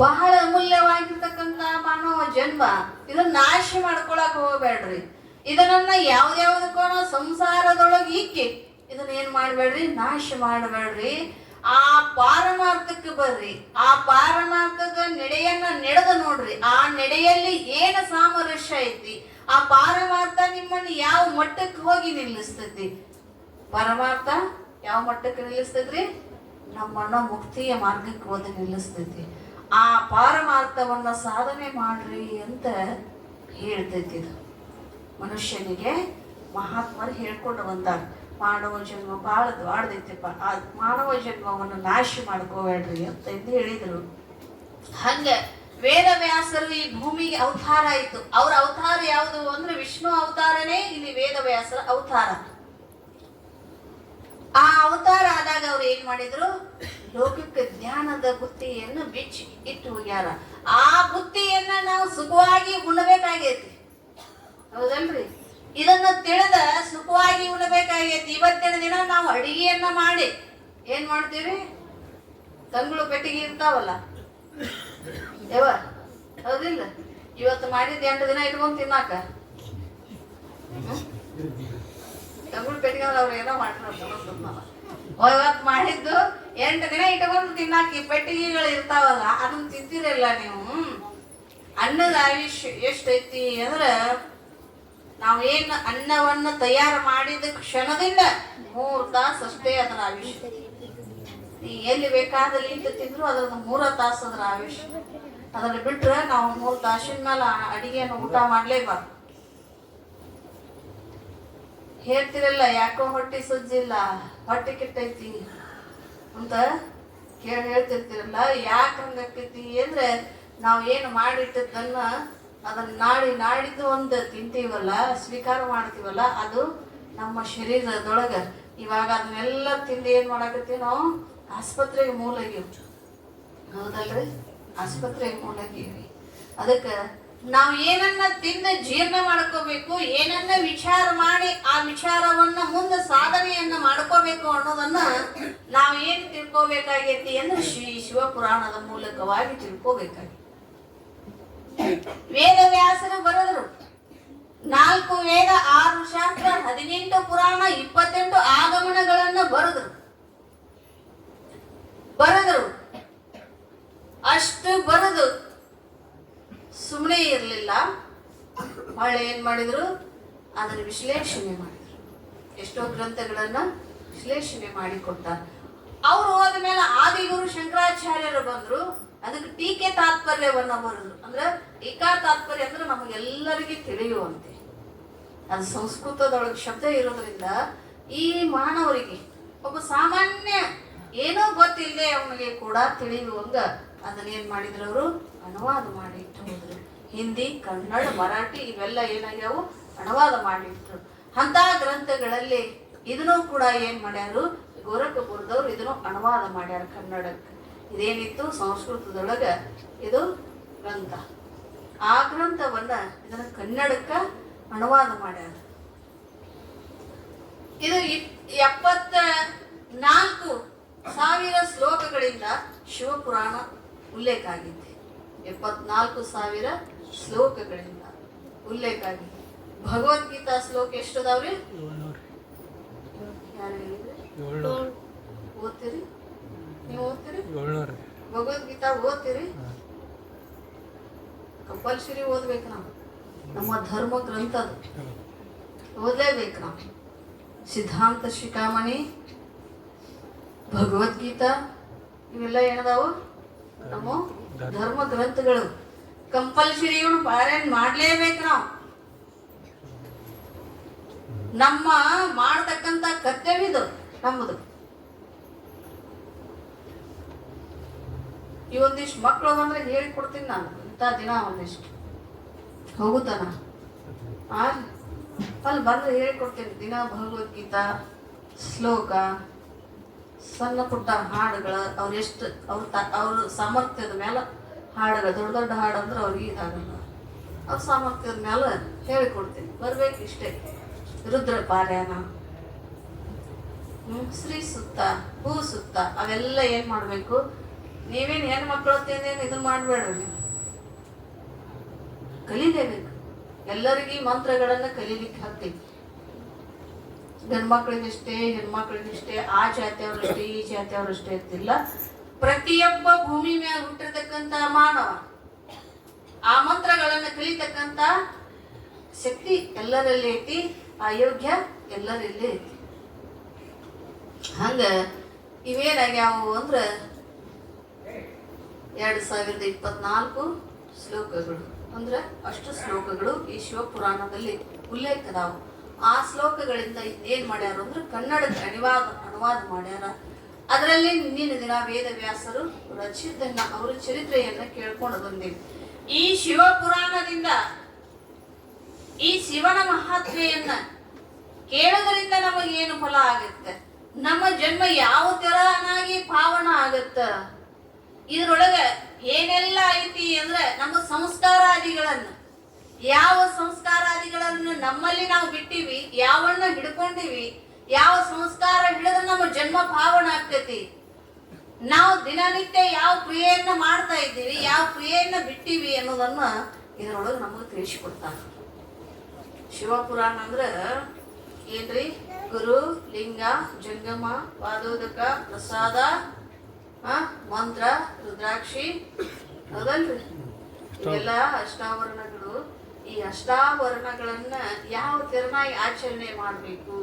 S1: ಬಹಳ ಅಮೂಲ್ಯವಾಗಿರ್ತಕ್ಕಂಥ ಮಾನವ ಜನ್ಮ, ಇದನ್ನ ನಾಶ ಮಾಡ್ಕೊಳಕ್ ಹೋಗ್ಬೇಡ್ರಿ. ಇದನ್ನ ಯಾವ್ದಾವ್ದಕ್ಕೋ ನಾವು ಸಂಸಾರದೊಳಗೆ ಇಕ್ಕಿ ಇದನ್ನ ಏನ್ ಮಾಡ್ಬೇಡ್ರಿ, ನಾಶ ಮಾಡಬೇಡ್ರಿ. ಆ ಪಾರಮಾರ್ಥಕ್ಕೆ ಬರ್ರಿ, ಆ ಪಾರಮಾರ್ಥದ ನಡೆಯನ್ನ ನಡೆದು ನೋಡ್ರಿ. ಆ ನಡೆಯಲ್ಲಿ ಏನು ಸಾಮರಸ್ಯ ಐತಿ, ಆ ಪಾರಮಾರ್ಥ ನಿಮ್ಮನ್ನ ಯಾವ ಮಟ್ಟಕ್ಕೆ ಹೋಗಿ ನಿಲ್ಲಿಸ್ತೈತಿ. ಪರಮಾರ್ಥ ಯಾವ ಮಟ್ಟಕ್ಕೆ ನಿಲ್ಲಿಸ್ತೈತ್ರಿ? ನಮ್ಮನ್ನ ಮುಕ್ತಿಯ ಮಾರ್ಗಕ್ಕೆ ಹೋಗಿ ನಿಲ್ಲಿಸ್ತೈತಿ. ಆ ಪಾರಮಾರ್ಥವನ್ನ ಸಾಧನೆ ಮಾಡ್ರಿ ಅಂತ ಹೇಳ್ತೈತಿ. ಇದು ಮನುಷ್ಯನಿಗೆ ಮಹಾತ್ಮರು ಹೇಳ್ಕೊಂಡು ಬಂದಾರ. ಮಾನವ ಜನ್ಮ ಬಹಳ ದ್ವಾಡ್ದೈತಿಪ್ಪ, ಆ ಮಾನವ ಜನ್ಮವನ್ನು ನಾಶ ಮಾಡ್ಕೋಬೇಡ್ರಿ ಅಂತ ಹೇಳಿದ್ರು. ಹಂಗೆ ವೇದವ್ಯಾಸರು ಈ ಭೂಮಿಗೆ ಅವತಾರ ಆಯ್ತು. ಅವ್ರ ಅವತಾರ ಯಾವುದು ಅಂದ್ರೆ ವಿಷ್ಣು ಅವತಾರನೇ ಇಲ್ಲಿ ವೇದವ್ಯಾಸರ ಅವತಾರ. ಆ ಅವತಾರ ಆದಾಗ ಅವ್ರು ಏನ್ ಮಾಡಿದ್ರು, ಲೋಕಕ್ಕೆ ಜ್ಞಾನದ ಬುತ್ತಿಯನ್ನು ಬಿಚ್ಚಿ ಇಟ್ಟು ಹೋಗ್ಯಾರ. ಆ ಬುತ್ತಿಯನ್ನ ನಾವು ಸುಖವಾಗಿ ಉಣ್ಣಬೇಕಾಗೈತಿ, ಹೌದಲ್ರಿ? ಇದನ್ನ ತಿಳಿದ ಸುಖವಾಗಿ ಉಣ್ಣಬೇಕಾಗೈತಿ. ಇವತ್ತಿನ ದಿನ ನಾವು ಅಡಿಗೆಯನ್ನ ಮಾಡಿ ಏನ್ ಮಾಡ್ತೀವಿ, ತಂಗಳು ಪೆಟ್ಟಿಗೆ ಇರ್ತಾವಲ್ಲ ಯಾವ, ಹೌದಿಲ್ಲ? ಇವತ್ತು ಮಾಡಿದ್ 8 ದಿನ ಇಟ್ಕೊಂಡ್ ತಿನ್ನಾಕ ತಂಗಳು ಪೆಟ್ಟಿಗೆ ಅವ್ರು ಏನೋ ಮಾಡ್ತಾರೆ. ಇವತ್ತು ಮಾಡಿದ್ದು 8 ದಿನ ಇಟ್ಕೊಂಡು ತಿನ್ನಾಕ ಪೆಟ್ಟಿಗೆಗಳು ಇರ್ತಾವಲ್ಲ, ಅದನ್ನ ತಿಂತೀರಲ್ಲ ನೀವು. ಅನ್ನದ ಆಯುಷ್ಯ ಎಷ್ಟೈತಿ ಅಂದ್ರ, ನಾವೇನು ಅನ್ನವನ್ನ ತಯಾರು ಮಾಡಿದ ಕ್ಷಣದಿಂದ 3 ತಾಸು ಅಷ್ಟೇ ಅದರ ಆಯುಷ್ಯ. ನೀ ಎಲ್ಲಿ ಬೇಕಾದಲ್ಲಿ ಇಂತ ತಿಂದ್ರು ಅದ್ರದ್ದು 3 ತಾಸು ಅದರ ಆಯುಷ್ಯ. ಅದನ್ನ ಬಿಟ್ರೆ ನಾವು 3 ತಾಸಿನ ಮೇಲೆ ಅಡಿಗೆಯನ್ನು ಊಟ ಮಾಡ್ಲೇಬಾರ್ದು. ಹೇಳ್ತಿರಲ್ಲ, ಯಾಕೋ ಹೊಟ್ಟೆ ಸಜ್ಜಿಲ್ಲ, ಹೊಟ್ಟೆ ಕೆಟ್ಟೈತಿ ಅಂತ ಹೇಳ್ತಿರ್ತಿರಲ್ಲ. ಯಾಕೆ ಹಂಗಾಕೈತಿ ಅಂದ್ರೆ, ನಾವು ಏನು ಮಾಡಿಟ್ಟದನ್ನ ಅದನ್ನ ನಾಡಿದ್ದು ಒಂದು ತಿಂತೀವಲ್ಲ, ಸ್ವೀಕಾರ ಮಾಡ್ತೀವಲ್ಲ, ಅದು ನಮ್ಮ ಶರೀರದೊಳಗ ಇವಾಗ ಅದನ್ನೆಲ್ಲ ತಿಂದು ಏನ್ ಮಾಡಾಕತ್ತೀವಿ ನಾವು, ಆಸ್ಪತ್ರೆಗೆ ಮೂಲಗೀವಿ, ಹೌದಲ್ರಿ? ಆಸ್ಪತ್ರೆಗೆ ಮೂಲಗೀವಿ. ಅದಕ್ಕೆ ನಾವು ಏನನ್ನ ತಿಂದ ಜೀರ್ಣ ಮಾಡ್ಕೋಬೇಕು, ಏನನ್ನ ವಿಚಾರ ಮಾಡಿ ಆ ವಿಚಾರವನ್ನ ಮುಂದೆ ಸಾಧನೆಯನ್ನ ಮಾಡ್ಕೋಬೇಕು ಅನ್ನೋದನ್ನ ನಾವು ಏನ್ ತಿಳ್ಕೋಬೇಕಾಗೈತಿ ಅಂದ್ರೆ ಶಿವಪುರಾಣದ ಮೂಲಕವಾಗಿ ತಿಳ್ಕೋಬೇಕಾಗಿ. ವೇದವ್ಯಾಸರು ಬರೆದರು 4 ವೇದ 6 ಶಾಸ್ತ್ರ 18 ಪುರಾಣ 28 ಆಗಮನಗಳನ್ನ ಬರೆದರು. ಅಷ್ಟು ಬರೆದು ಸುಮ್ಮನೆ ಇರಲಿಲ್ಲ, ಹೊಳ್ಳಿ ಏನ್ ಮಾಡಿದ್ರು, ಅದನ್ನು ವಿಶ್ಲೇಷಣೆ ಮಾಡಿದ್ರು. ಎಷ್ಟೋ ಗ್ರಂಥಗಳನ್ನ ವಿಶ್ಲೇಷಣೆ ಮಾಡಿಕೊಟ್ಟಾರ. ಅವ್ರು ಹೋದ ಮೇಲೆ ಆದಿಗುರು ಶಂಕರಾಚಾರ್ಯರು ಬಂದ್ರು, ಅದಕ್ಕೆ ಟೀಕೆ ತಾತ್ಪರ್ಯವನ್ನ ಬರೆದ್ರು. ಅಂದ್ರೆ ಟೀಕಾ ತಾತ್ಪರ್ಯ ಅಂದ್ರೆ ನಮಗೆಲ್ಲರಿಗೂ ತಿಳಿಯುವಂತೆ, ಅದು ಸಂಸ್ಕೃತದೊಳಗೆ ಶಬ್ದ ಇರೋದ್ರಿಂದ ಈ ಮಾನವರಿಗೆ ಒಬ್ಬ ಸಾಮಾನ್ಯ ಏನೋ ಗೊತ್ತಿಲ್ಲದೆ ಅವನಿಗೆ ಕೂಡ ತಿಳಿಯುವಂಗ ಅದನ್ನೇನ್ ಮಾಡಿದ್ರು, ಅವರು ಅನುವಾದ ಮಾಡಿ ಇಟ್ಟು ಹೋದ್ರು. ಹಿಂದಿ, ಕನ್ನಡ, ಮರಾಠಿ ಇವೆಲ್ಲ ಏನಾಗ್ಯಾವು ಅನುವಾದ ಮಾಡಿಟ್ರು. ಅಂತ ಗ್ರಂಥಗಳಲ್ಲಿ ಇದನ್ನು ಕೂಡ ಏನ್ ಮಾಡ್ಯಾರು, ಗೋರಖಪುರದವ್ರು ಇದನ್ನು ಅನುವಾದ ಮಾಡ್ಯಾರ ಕನ್ನಡಕ್ಕೆ. ಇದೇನಿತ್ತು ಸಂಸ್ಕೃತದೊಳಗ ಇದು ಗ್ರಂಥ, ಆ ಗ್ರಂಥವನ್ನ ಇದನ್ನ ಕನ್ನಡಕ್ಕ ಅನುವಾದ ಮಾಡ್ಯಾರ. ಇದು 74,000 ಶ್ಲೋಕಗಳಿಂದ ಶಿವಪುರಾಣ ಉಲ್ಲೇಖ ಆಗಿದೆ. 74,000 ಶ್ಲೋಕಗಳಿಂದ ಉಲ್ಲೇಖ ಆಗಿದೆ. ಭಗವದ್ಗೀತಾ ಶ್ಲೋಕ ಎಷ್ಟು ಅದಾವ್ರಿ? ಓದ್ತೀರಿ ನೀವು? ಓದ್ತೀರಿ? ಭಗವದ್ಗೀತಾ ಓದ್ತೀರಿ? ಕಂಪಲ್ಸರಿ ಓದ್ಬೇಕು. ನಾವು ನಮ್ಮ ಧರ್ಮ ಗ್ರಂಥ ಅದು, ಓದಲೇಬೇಕು ನಾವು. ಸಿದ್ಧಾಂತ ಶಿಖಾಮಣಿ, ಭಗವದ್ಗೀತಾ ಇವೆಲ್ಲ ಏನದಾವು ನಮ್ಮ ಧರ್ಮ ಗ್ರಂಥಗಳು. ಕಂಪಲ್ಸರಿ ಇವನು ಪಾರಾಯಣ ಮಾಡ್ಲೇಬೇಕು ನಾವು. ನಮ್ಮ ಮಾಡತಕ್ಕಂತ ಕರ್ತವ್ಯ ಇದು ನಮ್ಮದು. ಈ ಒಂದಿಷ್ಟು ಮಕ್ಕಳು ಬಂದ್ರೆ ಹೇಳಿಕೊಡ್ತೀನಿ ನಾನು, ಇಂಥ ದಿನ ಒಂದಿಷ್ಟು ಹೋಗುತ್ತಾನ ಅಲ್ಲಿ ಬಂದ್ರೆ ಹೇಳಿಕೊಡ್ತೀನಿ ದಿನ. ಭಗವದ್ಗೀತಾ ಶ್ಲೋಕ, ಸಣ್ಣ ಪುಟ್ಟ ಹಾಡುಗಳು, ಅವ್ರೆಷ್ಟು ಅವ್ರ ಸಾಮರ್ಥ್ಯದ ಮೇಲೆ ಹಾಡುಗಳು, ದೊಡ್ಡ ದೊಡ್ಡ ಹಾಡು ಅಂದ್ರೆ ಅವ್ರಿಗೆ ಇದಾಗಲ್ಲ, ಅವ್ರ ಸಾಮರ್ಥ್ಯದ ಮೇಲೆ ಹೇಳಿಕೊಡ್ತೀನಿ. ಬರ್ಬೇಕು ಇಷ್ಟೇ. ರುದ್ರ ಪಾರಾಯಣ, ಶ್ರೀ ಸುತ್ತ, ಹೂ ಸುತ್ತ, ಅವೆಲ್ಲ ಏನ್ ಮಾಡ್ಬೇಕು. ನೀವೇನು ಹೆಣ್ಮಕ್ಳು ಅಂತೇನೇನು ಇದನ್ನ ಮಾಡ್ಬೇಡ್ರಿ, ನೀವು ಕಲೀಲೇಬೇಕು. ಎಲ್ಲರಿಗೂ ಮಂತ್ರಗಳನ್ನ ಕಲೀಲಿಕ್ಕೆ ಹಾಕ್ತೀವಿ. ಗಂಡ್ಮಕ್ಳಿಗಷ್ಟೇ ಹೆಣ್ಮಕ್ಳಿಗಷ್ಟೇ, ಆ ಜಾತಿಯವ್ರಷ್ಟೇ ಈ ಜಾತಿಯವ್ರಷ್ಟೇ ಇರ್ತಿಲ್ಲ. ಪ್ರತಿಯೊಬ್ಬ ಭೂಮಿ ಮ್ಯಾಗ ಹುಟ್ಟಿರ್ತಕ್ಕಂತ ಮಾನವ ಆ ಮಂತ್ರಗಳನ್ನ ಕಲಿತಕ್ಕಂತ ಶಕ್ತಿ ಎಲ್ಲರಲ್ಲಿ ಐತಿ, ಆ ಯೋಗ್ಯ ಎಲ್ಲರಲ್ಲಿ ಐತಿ. ಹಂಗ ಇವೇನಾಗ್ಯಾವು ಅಂದ್ರ 2024 ಶ್ಲೋಕಗಳು, ಅಂದ್ರೆ ಅಷ್ಟು ಶ್ಲೋಕಗಳು ಈ ಶಿವಪುರಾಣದಲ್ಲಿ ಉಲ್ಲೇಖ ಅದಾವು. ಆ ಶ್ಲೋಕಗಳಿಂದ ಏನ್ ಮಾಡ್ಯಾರ ಅಂದ್ರೆ ಕನ್ನಡಕ್ಕೆ ಅನುವಾದ ಮಾಡ್ಯಾರ. ಅದರಲ್ಲಿ ನಿನ್ನಿನ ದಿನ ವೇದವ್ಯಾಸರು ರಚಿತನ್ನ ಅವರ ಚರಿತ್ರೆಯನ್ನ ಕೇಳ್ಕೊಂಡು ಬಂದೀವಿ. ಈ ಶಿವಪುರಾಣದಿಂದ ಈ ಶಿವನ ಮಹಾತ್ಮೆಯನ್ನ ಕೇಳೋದ್ರಿಂದ ನಮಗೇನು ಫಲ ಆಗುತ್ತೆ, ನಮ್ಮ ಜನ್ಮ ಯಾವ ತರನಾಗಿ ಪಾವನ ಆಗತ್ತ, ಇದ್ರೊಳಗ ಏನೆಲ್ಲ ಐತಿ ಅಂದ್ರೆ ನಮ್ಮ ಸಂಸ್ಕಾರಾದಿಗಳನ್ನ, ಯಾವ ಸಂಸ್ಕಾರಾದಿಗಳನ್ನ ನಮ್ಮಲ್ಲಿ ನಾವು ಬಿಟ್ಟಿವಿ, ಯಾವನ್ನ ಹಿಡ್ಕೊಂಡಿವಿ, ಯಾವ ಸಂಸ್ಕಾರ ಹಿಡಿದ್ರೆ ನಮ್ಮ ಜನ್ಮ ಪಾವನ ಆಗ್ತೈತಿ, ನಾವು ದಿನನಿತ್ಯ ಯಾವ ಕ್ರಿಯೆಯನ್ನ ಮಾಡ್ತಾ ಇದ್ದೀವಿ, ಯಾವ ಕ್ರಿಯೆಯನ್ನ ಬಿಟ್ಟಿವಿ ಅನ್ನೋದನ್ನ ಇದರೊಳಗೆ ನಮಗೆ ತಿಳಿಸಿಕೊಡ್ತಾರ. ಶಿವಪುರಾಣ ಅಂದ್ರ ಏನ್ರಿ? ಗುರು, ಲಿಂಗ, ಜಂಗಮ, ಪಾದೋದಕ, ಪ್ರಸಾದ, ಮಂತ್ರ, ರುದ್ರಾಕ್ಷಿ, ಹೌದಲ್ರಿ? ಇವೆಲ್ಲ ಅಷ್ಟಾವರಣಗಳು. ಈ ಅಷ್ಟಾವರಣಗಳನ್ನ ಯಾವ ತೆರನಾಗಿ ಆಚರಣೆ ಮಾಡಬೇಕು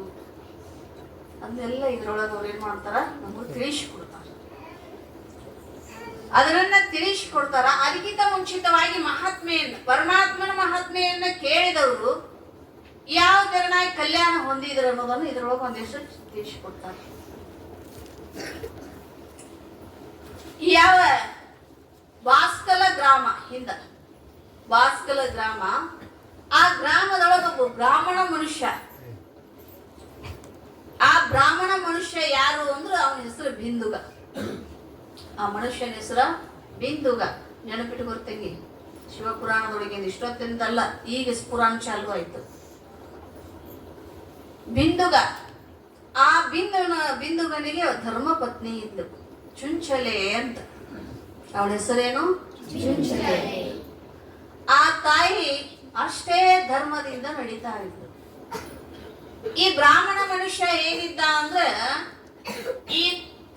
S1: ಅದನ್ನೆಲ್ಲ ಇದ್ರೊಳಗೆ ಅವ್ರು ಏನ್ ಮಾಡ್ತಾರ, ನಮಗೆ ತಿಳಿಸಿಕೊಡ್ತಾರ. ಅದನ್ನ ತಿಳಿಸಿಕೊಡ್ತಾರ. ಅದಕ್ಕಿಂತ ಮುಂಚಿತವಾಗಿ ಮಹಾತ್ಮೆಯನ್ನ, ಪರಮಾತ್ಮನ ಮಹಾತ್ಮೆಯನ್ನ ಕೇಳಿದವರು ಯಾವ ತೆರನಾಗಿ ಕಲ್ಯಾಣ ಹೊಂದಿದ್ರು ಅನ್ನೋದನ್ನು ಇದ್ರೊಳಗೆ ಒಂದಿಷ್ಟು ತಿಳಿಸಿಕೊಡ್ತಾರ. ಯಾವ ವಾಸ್ಕಲ ಗ್ರಾಮ, ಹಿಂದ ವಾಸ್ಕಲ ಗ್ರಾಮ, ಆ ಗ್ರಾಮದೊಳಗೊಬ್ಬ ಬ್ರಾಹ್ಮಣ ಮನುಷ್ಯ. ಆ ಬ್ರಾಹ್ಮಣ ಮನುಷ್ಯ ಯಾರು ಅಂದ್ರೆ ಅವನ ಹೆಸರು ಬಿಂದುಗ. ಆ ಮನುಷ್ಯನ ಹೆಸರ ಬಿಂದುಗ. ನೆನಪಿಟ್ಟು ಗೊತ್ತಂಗಿ ಶಿವಪುರಾಣದೊಳಗಿಂದ ಇಷ್ಟೊತ್ತಿಂದಲ್ಲ, ಈಗ ಪುರಾಣ ಚಾಲು ಆಯ್ತು. ಬಿಂದುಗ, ಆ ಬಿಂದುಗನಿಗೆ ಧರ್ಮಪತ್ನಿ ಇದ್ದು ಚುಂಚಲೆ ಅಂತ. ಅವಳ ಹೆಸರೇನು? ಚುಂಚಲೆ. ಆ ತಾಯಿ ಅಷ್ಟೇ ಧರ್ಮದಿಂದ ನಡೀತಾ ಇದ್ಲು. ಈ ಬ್ರಾಹ್ಮಣ ಮನುಷ್ಯ ಏನಿದ್ದ ಅಂದ್ರೆ ಈ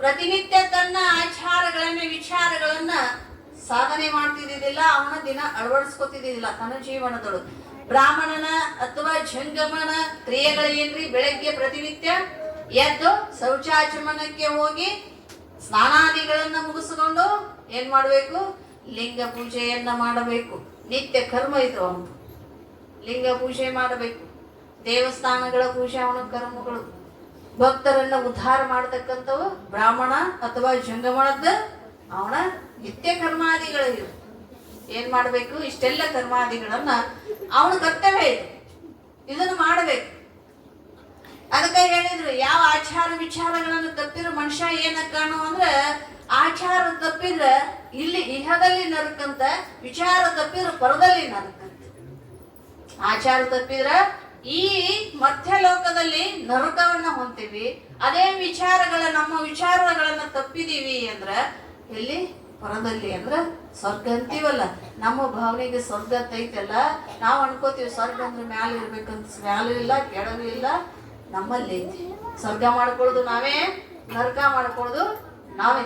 S1: ಪ್ರತಿನಿತ್ಯ ತನ್ನ ಆಚಾರಗಳನ್ನ ವಿಚಾರಗಳನ್ನ ಸಾಧನೆ ಮಾಡ್ತಿದ್ದಿಲ್ಲ, ಅವನ ದಿನ ಅಳವಡಿಸ್ಕೊತಿದ್ದಿಲ್ಲ ತನ್ನ ಜೀವನದೊಳಗೆ. ಬ್ರಾಹ್ಮಣನ ಅಥವಾ ಜಂಗಮನ ಕ್ರಿಯೆಗಳೇನ್ರಿ? ಬೆಳಗ್ಗೆ ಪ್ರತಿನಿತ್ಯ ಎದ್ದು ಶೌಚಾಚಮನಕ್ಕೆ ಹೋಗಿ ಸ್ನಾನಾದಿಗಳನ್ನ ಮುಗಿಸಿಕೊಂಡು ಏನ್ ಮಾಡಬೇಕು? ಲಿಂಗ ಪೂಜೆಯನ್ನ ಮಾಡಬೇಕು. ನಿತ್ಯ ಕರ್ಮ ಇದು ಅವನು. ಲಿಂಗ ಪೂಜೆ ಮಾಡಬೇಕು, ದೇವಸ್ಥಾನಗಳ ಪೂಜೆ ಅವನ ಕರ್ಮಗಳು. ಭಕ್ತರನ್ನ ಉದ್ಧಾರ ಮಾಡತಕ್ಕಂಥವು ಬ್ರಾಹ್ಮಣ ಅಥವಾ ಜಂಗಮನದ ಅವನ ನಿತ್ಯ ಕರ್ಮಾದಿಗಳು. ಏನ್ ಮಾಡಬೇಕು? ಇಷ್ಟೆಲ್ಲ ಕರ್ಮಾದಿಗಳನ್ನ ಅವನ ಕರ್ತವ್ಯ ಇದೆ, ಇದನ್ನು ಮಾಡಬೇಕು. ಅದಕ್ಕೆ ಹೇಳಿದ್ರು, ಯಾವ ಆಚಾರ ವಿಚಾರಗಳನ್ನು ತಪ್ಪಿರೋ ಮನುಷ್ಯ ಏನ ಕಾಣು ಅಂದ್ರೆ, ಆಚಾರ ತಪ್ಪಿದ್ರೆ ಇಲ್ಲಿ ಇಹದಲ್ಲಿ ನರಕಂತ, ವಿಚಾರ ತಪ್ಪಿದ್ರೆ ಪರದಲ್ಲಿ ನರಕಂತ. ಆಚಾರ ತಪ್ಪಿದ್ರ ಈ ಮಧ್ಯಲೋಕದಲ್ಲಿ ನರಕವನ್ನ ಹೊಂತೀವಿ. ಅದೇ ನಮ್ಮ ವಿಚಾರಗಳನ್ನ ತಪ್ಪಿದೀವಿ ಅಂದ್ರ ಎಲ್ಲಿ? ಪರದಲ್ಲಿ ಅಂದ್ರ ಸ್ವರ್ಗ ಅಂತೀವಲ್ಲ. ನಮ್ಮ ಭಾವನೆಗೆ ಸ್ವರ್ಗ ಐತಲ್ಲ, ನಾವು ಅನ್ಕೋತೀವಿ ಸ್ವರ್ಗ ಅಂದ್ರೆ ಮ್ಯಾಲ ಇರ್ಬೇಕಂತ. ಮ್ಯಾಲೂ ಇಲ್ಲ, ಕೆಳಗೂ ಇಲ್ಲ, ನಮ್ಮಲ್ಲಿ ಐತಿ. ಸ್ವರ್ಗ ಮಾಡ್ಕೊಳ್ಳೋದು ನಾವೇ, ನರಕ ಮಾಡ್ಕೊಳ್ಳೋದು ನಾವೇ.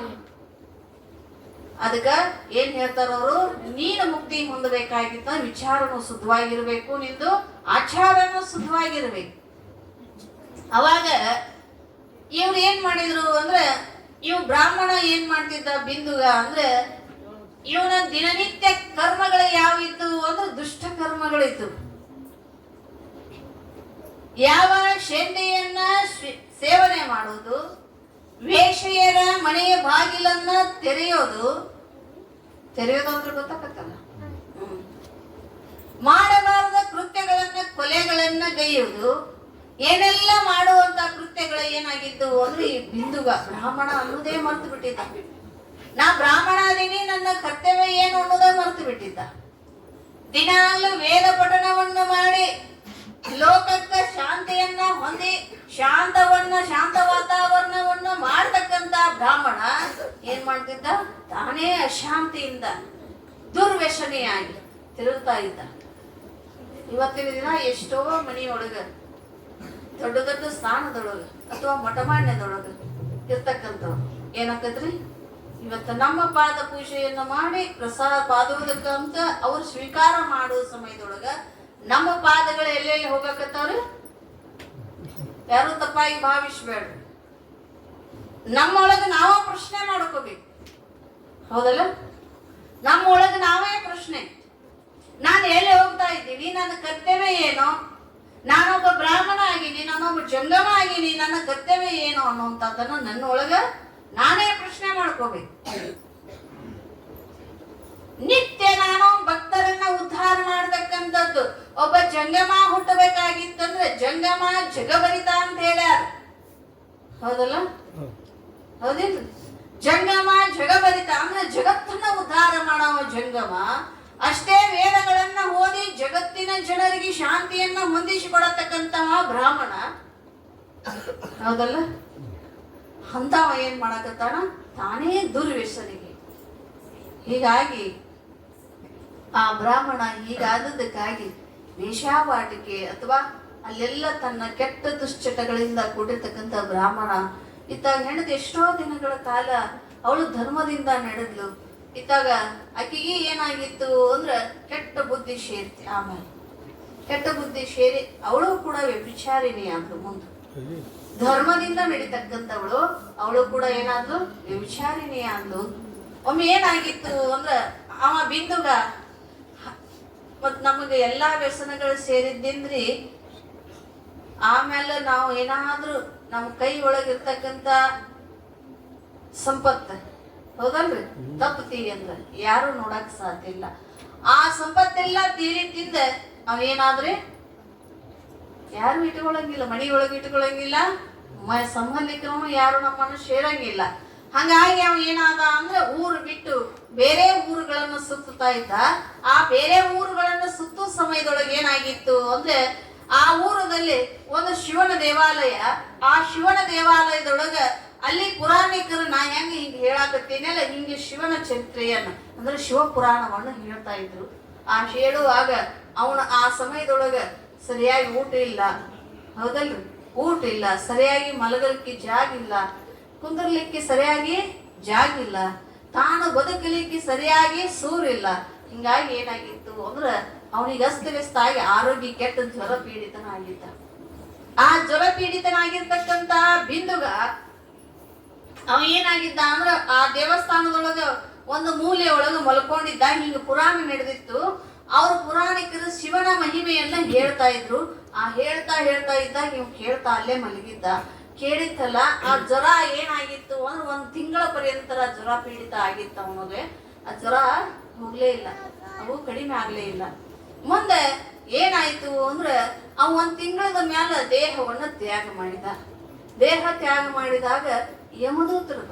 S1: ಅದಕ್ಕ ಏನ್ ಹೇಳ್ತಾರ ಅವರು? ನೀನು ಮುಕ್ತಿ ಹೊಂದಬೇಕಾಗಿತ್ತ ವಿಚಾರನು ಶುದ್ಧವಾಗಿರ್ಬೇಕು, ನಿಂದು ಆಚಾರನು ಶುದ್ಧವಾಗಿರ್ಬೇಕು. ಅವಾಗ ಇವ್ರು ಏನ್ ಮಾಡಿದ್ರು ಅಂದ್ರೆ, ಇವ್ ಬ್ರಾಹ್ಮಣ ಏನ್ ಮಾಡ್ತಿದ್ದ ಬಿಂದುಗ ಅಂದ್ರೆ, ಇವನ ದಿನನಿತ್ಯ ಕರ್ಮಗಳು ಯಾವಿದ್ದು ಅಂದ್ರೆ ದುಷ್ಟ ಕರ್ಮಗಳಿತ್ತು. ಯಾವ ಶೆಂಡೆಯನ್ನ ಸೇವನೆ ಮಾಡುವುದು, ವೇಶ್ಯೆಯರ ಮನೆಯ ಬಾಗಿಲನ್ನ ತೆರೆಯೋದು ಅಂದ್ರೆ ಗೊತ್ತಾಗತ್ತಲ್ಲ, ಮಾಡಬಾರದ ಕೃತ್ಯಗಳನ್ನ, ಕೊಲೆಗಳನ್ನ ಗೈಯುವುದು, ಏನೆಲ್ಲ ಮಾಡುವಂತ ಕೃತ್ಯಗಳು ಏನಾಗಿದ್ದು ಅಂದ್ರೆ ಈ ಬಿಂದುಗ ಬ್ರಾಹ್ಮಣ ಅನ್ನೋದೇ ಮರ್ತು ಬಿಟ್ಟಿದ್ದ. ನಾ ಬ್ರಾಹ್ಮಣ ಅದೀನಿ, ನನ್ನ ಕರ್ತವ್ಯ ಏನು ಅನ್ನೋದೇ ಮರ್ತು ಬಿಟ್ಟಿದ್ದ. ದಿನಾಲು ವೇದ ಪಠಣವನ್ನು ಮಾಡಿ ಲೋಕಕ್ಕೆ ಶಾಂತಿಯನ್ನ ಹೊಂದಿ ಶಾಂತ ವಾತಾವರಣವನ್ನು ಮಾಡತಕ್ಕಂತ ಬ್ರಾಹ್ಮಣ ಏನ್ ಮಾಡ್ತಿದ್ದ? ತಾನೇ ಅಶಾಂತಿಯಿಂದ ದುರ್ವ್ಯಸನಿಯಾಗಿ ತಿರುಗ್ತಾ ಇದ್ದ. ಇವತ್ತಿನ ದಿನ ಎಷ್ಟೋ ಮನೆಯೊಳಗ ದೊಡ್ಡ ದೊಡ್ಡ ಸ್ಥಾನದೊಳಗ ಅಥವಾ ಮಠಮಾನ್ಯದೊಳಗ ಇರ್ತಕ್ಕಂಥವ್ರು ಏನಾಕತ್ರಿ? ಇವತ್ತು ನಮ್ಮ ಪಾದ ಪೂಜೆಯನ್ನು ಮಾಡಿ ಪ್ರಸಾದ ಪಾದೋದಕ ಅಂತ ಅವ್ರು ಸ್ವೀಕಾರ ಮಾಡುವ ಸಮಯದೊಳಗ ನಮ್ಮ ಪಾದಗಳು ಎಲ್ಲೆಲ್ಲಿ ಹೋಗಕತ್ತವ್ರಿ? ಯಾರು ತಪ್ಪಾಗಿ ಭಾವಿಸ್ಬೇಡ. ನಮ್ಮೊಳಗ ನಾವ ಪ್ರಶ್ನೆ ಮಾಡ್ಕೋಬೇಕು, ಹೌದಲ್ಲ? ನಮ್ಮೊಳಗ ನಾವೇ ಪ್ರಶ್ನೆ, ನಾನು ಎಲ್ಲಿ ಹೋಗ್ತಾ ಇದ್ದೀನಿ, ನನ್ನ ಕರ್ತವ್ಯ ಏನು, ನಾನೊಬ್ಬ ಬ್ರಾಹ್ಮಣ ಆಗೀನಿ, ನಾನೊಬ್ಬ ಜಂಗಮ ಆಗೀನಿ, ನನ್ನ ಕರ್ತವ್ಯ ಏನು ಅನ್ನುವಂಥದ್ದನ್ನ ನನ್ನೊಳಗ ನಾನೇ ಪ್ರಶ್ನೆ ಮಾಡ್ಕೋಬೇಕು. ನಿತ್ಯ ನಾನು ಭಕ್ತರನ್ನ ಉದ್ಧಾರ ಮಾಡತಕ್ಕಂಥದ್ದು. ಒಬ್ಬ ಜಂಗಮ ಹುಟ್ಟಬೇಕಾಗಿತ್ತಂದ್ರೆ ಜಂಗಮ ಜಗಬರಿತ ಅಂತ ಹೇಳ್ಯಾರ, ಹೌದಲ್ಲ? ಹೌದಿಲ್ಲ? ಜಂಗಮ ಜಗಬರಿತ ಅಂದ್ರೆ ಜಗತ್ತನ್ನ ಉದ್ಧಾರ ಮಾಡವ ಜಂಗಮ. ಅಷ್ಟೇ ವೇದಗಳನ್ನ ಓದಿ ಜಗತ್ತಿನ ಜನರಿಗೆ ಶಾಂತಿಯನ್ನ ಹೊಂದಿಸಿಕೊಡತಕ್ಕಂತಹ ಬ್ರಾಹ್ಮಣ, ಹೌದಲ್ಲ? ಅಂತವ ಏನ್ ಮಾಡಕತ್ತಾನ? ತಾನೇ ದುರ್ವ್ಯಸನಿಗೆ. ಹೀಗಾಗಿ ಆ ಬ್ರಾಹ್ಮಣ ಹೀಗಾದದಕ್ಕಾಗಿ ವೇಶ್ಯಾವಾಟಿಕೆ ಅಥವಾ ಅಲ್ಲೆಲ್ಲ ತನ್ನ ಕೆಟ್ಟ ದುಶ್ಚಟಗಳಿಂದ ಕೂಡಿರ್ತಕ್ಕಂಥ ಬ್ರಾಹ್ಮಣ ಇತ್ತಾಗ ಹೆಣ್ಣದ ಎಷ್ಟೋ ದಿನಗಳ ಕಾಲ ಅವಳು ಧರ್ಮದಿಂದ ನಡೆದ್ಲು. ಇತ್ತಾಗ ಆಕೆಗೆ ಏನಾಗಿತ್ತು ಅಂದ್ರೆ ಕೆಟ್ಟ ಬುದ್ಧಿ ಸೇರ್ತಿ. ಆಮೇಲೆ ಕೆಟ್ಟ ಬುದ್ಧಿ ಸೇರಿ ಅವಳು ಕೂಡ ವ್ಯಭಿಚಾರಿಣಿ ಅಂದ್ಲು. ಮುಂದೆ ಧರ್ಮದಿಂದ ನಡೀತಕ್ಕಂಥವಳು ಅವಳು ಕೂಡ ಏನಾದ್ಲು? ವ್ಯಭಿಚಾರಿಣಿ ಅಂದ್ಲು. ಒಮ್ಮೆ ಏನಾಗಿತ್ತು ಅಂದ್ರೆ ಅವ ಬಿಂದುಗ ಮತ್ ನಮಗೆ ಎಲ್ಲಾ ವ್ಯಸನಗಳು ಸೇರಿದ್ದಿಂದ್ರಿ ಆಮೇಲೆ ನಾವು ಏನಾದ್ರೂ ನಮ್ಮ ಕೈ ಒಳಗಿರ್ತಕ್ಕಂಥ ಸಂಪತ್ತು, ಹೌದಲ್ರಿ, ತಪ್ಪುತ್ತೀವಿ ಅಂದ್ರೆ ಯಾರು ನೋಡಕ್ ಸಾಧ್ಯ ಇಲ್ಲ. ಆ ಸಂಪತ್ತೆಲ್ಲ ತೀರಿ ತಿಂದ ಅವೇನಾದ್ರಿ ಯಾರು ಇಟ್ಕೊಳಂಗಿಲ್ಲ, ಮನೆಯೊಳಗೆ ಇಟ್ಕೊಳಂಗಿಲ್ಲ, ಸಂಬಂಧಿಕರು ಯಾರು ನಮ್ಮನ್ನು ಸೇರಂಗಿಲ್ಲ. ಹಂಗಾಗಿ ಅವ ಏನಾದ ಅಂದ್ರೆ ಊರು ಬಿಟ್ಟು ಬೇರೆ ಊರುಗಳನ್ನು ಸುತ್ತುತ್ತಾ ಇದ್ದ. ಆ ಬೇರೆ ಊರುಗಳನ್ನು ಸುತ್ತುವ ಸಮಯದೊಳಗೆ ಏನಾಗಿತ್ತು ಅಂದ್ರೆ ಆ ಊರದಲ್ಲಿ ಒಂದು ಶಿವನ ದೇವಾಲಯ. ಆ ಶಿವನ ದೇವಾಲಯದೊಳಗ ಅಲ್ಲಿ ಪುರಾಣಿಕರು ನಾ ಹೆಂಗೆ ಹಿಂಗೆ ಹೇಳಾಕತ್ತೀನಲ್ಲ, ಹಿಂಗೆ ಶಿವನ ಚರಿತ್ರೆಯನ್ನ ಅಂದ್ರೆ ಶಿವ ಪುರಾಣವನ್ನು ಹೇಳ್ತಾ ಇದ್ರು. ಆ ಹೇಳುವಾಗ ಅವನ ಆ ಸಮಯದೊಳಗ ಸರಿಯಾಗಿ ಊಟ ಇಲ್ಲ, ಹೌದಲ್ರಿ? ಊಟ ಇಲ್ಲ, ಸರಿಯಾಗಿ ಮಲಗಲಿಕ್ಕೆ ಜಾಗ ಇಲ್ಲ, ಕುಂದರ್ಲಿಕ್ಕೆ ಸರಿಯಾಗಿ ಜಾಗ ಇಲ್ಲ, ತಾನು ಬದುಕಲಿಕ್ಕೆ ಸರಿಯಾಗಿ ಸೂರಿಲ್ಲ. ಹಿಂಗಾಗಿ ಏನಾಗಿತ್ತು ಅಂದ್ರೆ ಅವನಿಗೆ ಅಸ್ತವ್ಯಸ್ತಾಗಿ ಆರೋಗ್ಯ ಕೆಟ್ಟ ಜ್ವರ ಪೀಡಿತನಾಗಿದ್ದ. ಆ ಜ್ವರ ಪೀಡಿತನಾಗಿರ್ತಕ್ಕಂತ ಬಿಂದುಗ ಅವ ಏನಾಗಿದ್ದ ಅಂದ್ರ ಆ ದೇವಸ್ಥಾನದೊಳಗ ಒಂದು ಮೂಲೆ ಒಳಗ ಮಲ್ಕೊಂಡಿದ್ದ. ಹಿಂಗ ಪುರಾಣ ನಡೆದಿತ್ತು. ಅವ್ರ ಪುರಾಣಿಕರು ಶಿವನ ಮಹಿಮೆಯನ್ನ ಹೇಳ್ತಾ ಇದ್ರು. ಆ ಹೇಳ್ತಾ ಇದ್ದಾಗ ಇವ್ ಕೇಳ್ತಾ ಅಲ್ಲೇ ಮಲಗಿದ್ದ. ಕೇಳಿತ್ತಲ್ಲ ಆ ಜ್ವರ ಏನಾಗಿತ್ತು ಅಂದ್ರೆ 1 ತಿಂಗಳ ಪರ್ಯಂತರ ಜ್ವರ ಪೀಡಿತ ಆಗಿತ್ತು ಅವನಿಗೆ. ಆ ಜ್ವರ ಹೋಗ್ಲೇ ಇಲ್ಲ, ಅವು ಕಡಿಮೆ ಆಗ್ಲೇ ಇಲ್ಲ. ಮುಂದೆ ಏನಾಯ್ತು ಅಂದ್ರೆ ಅವ 1 ತಿಂಗಳದ ಮ್ಯಾಲ ದೇಹವನ್ನ ತ್ಯಾಗ ಮಾಡಿದ. ದೇಹ ತ್ಯಾಗ ಮಾಡಿದಾಗ ಯಮದೂತರು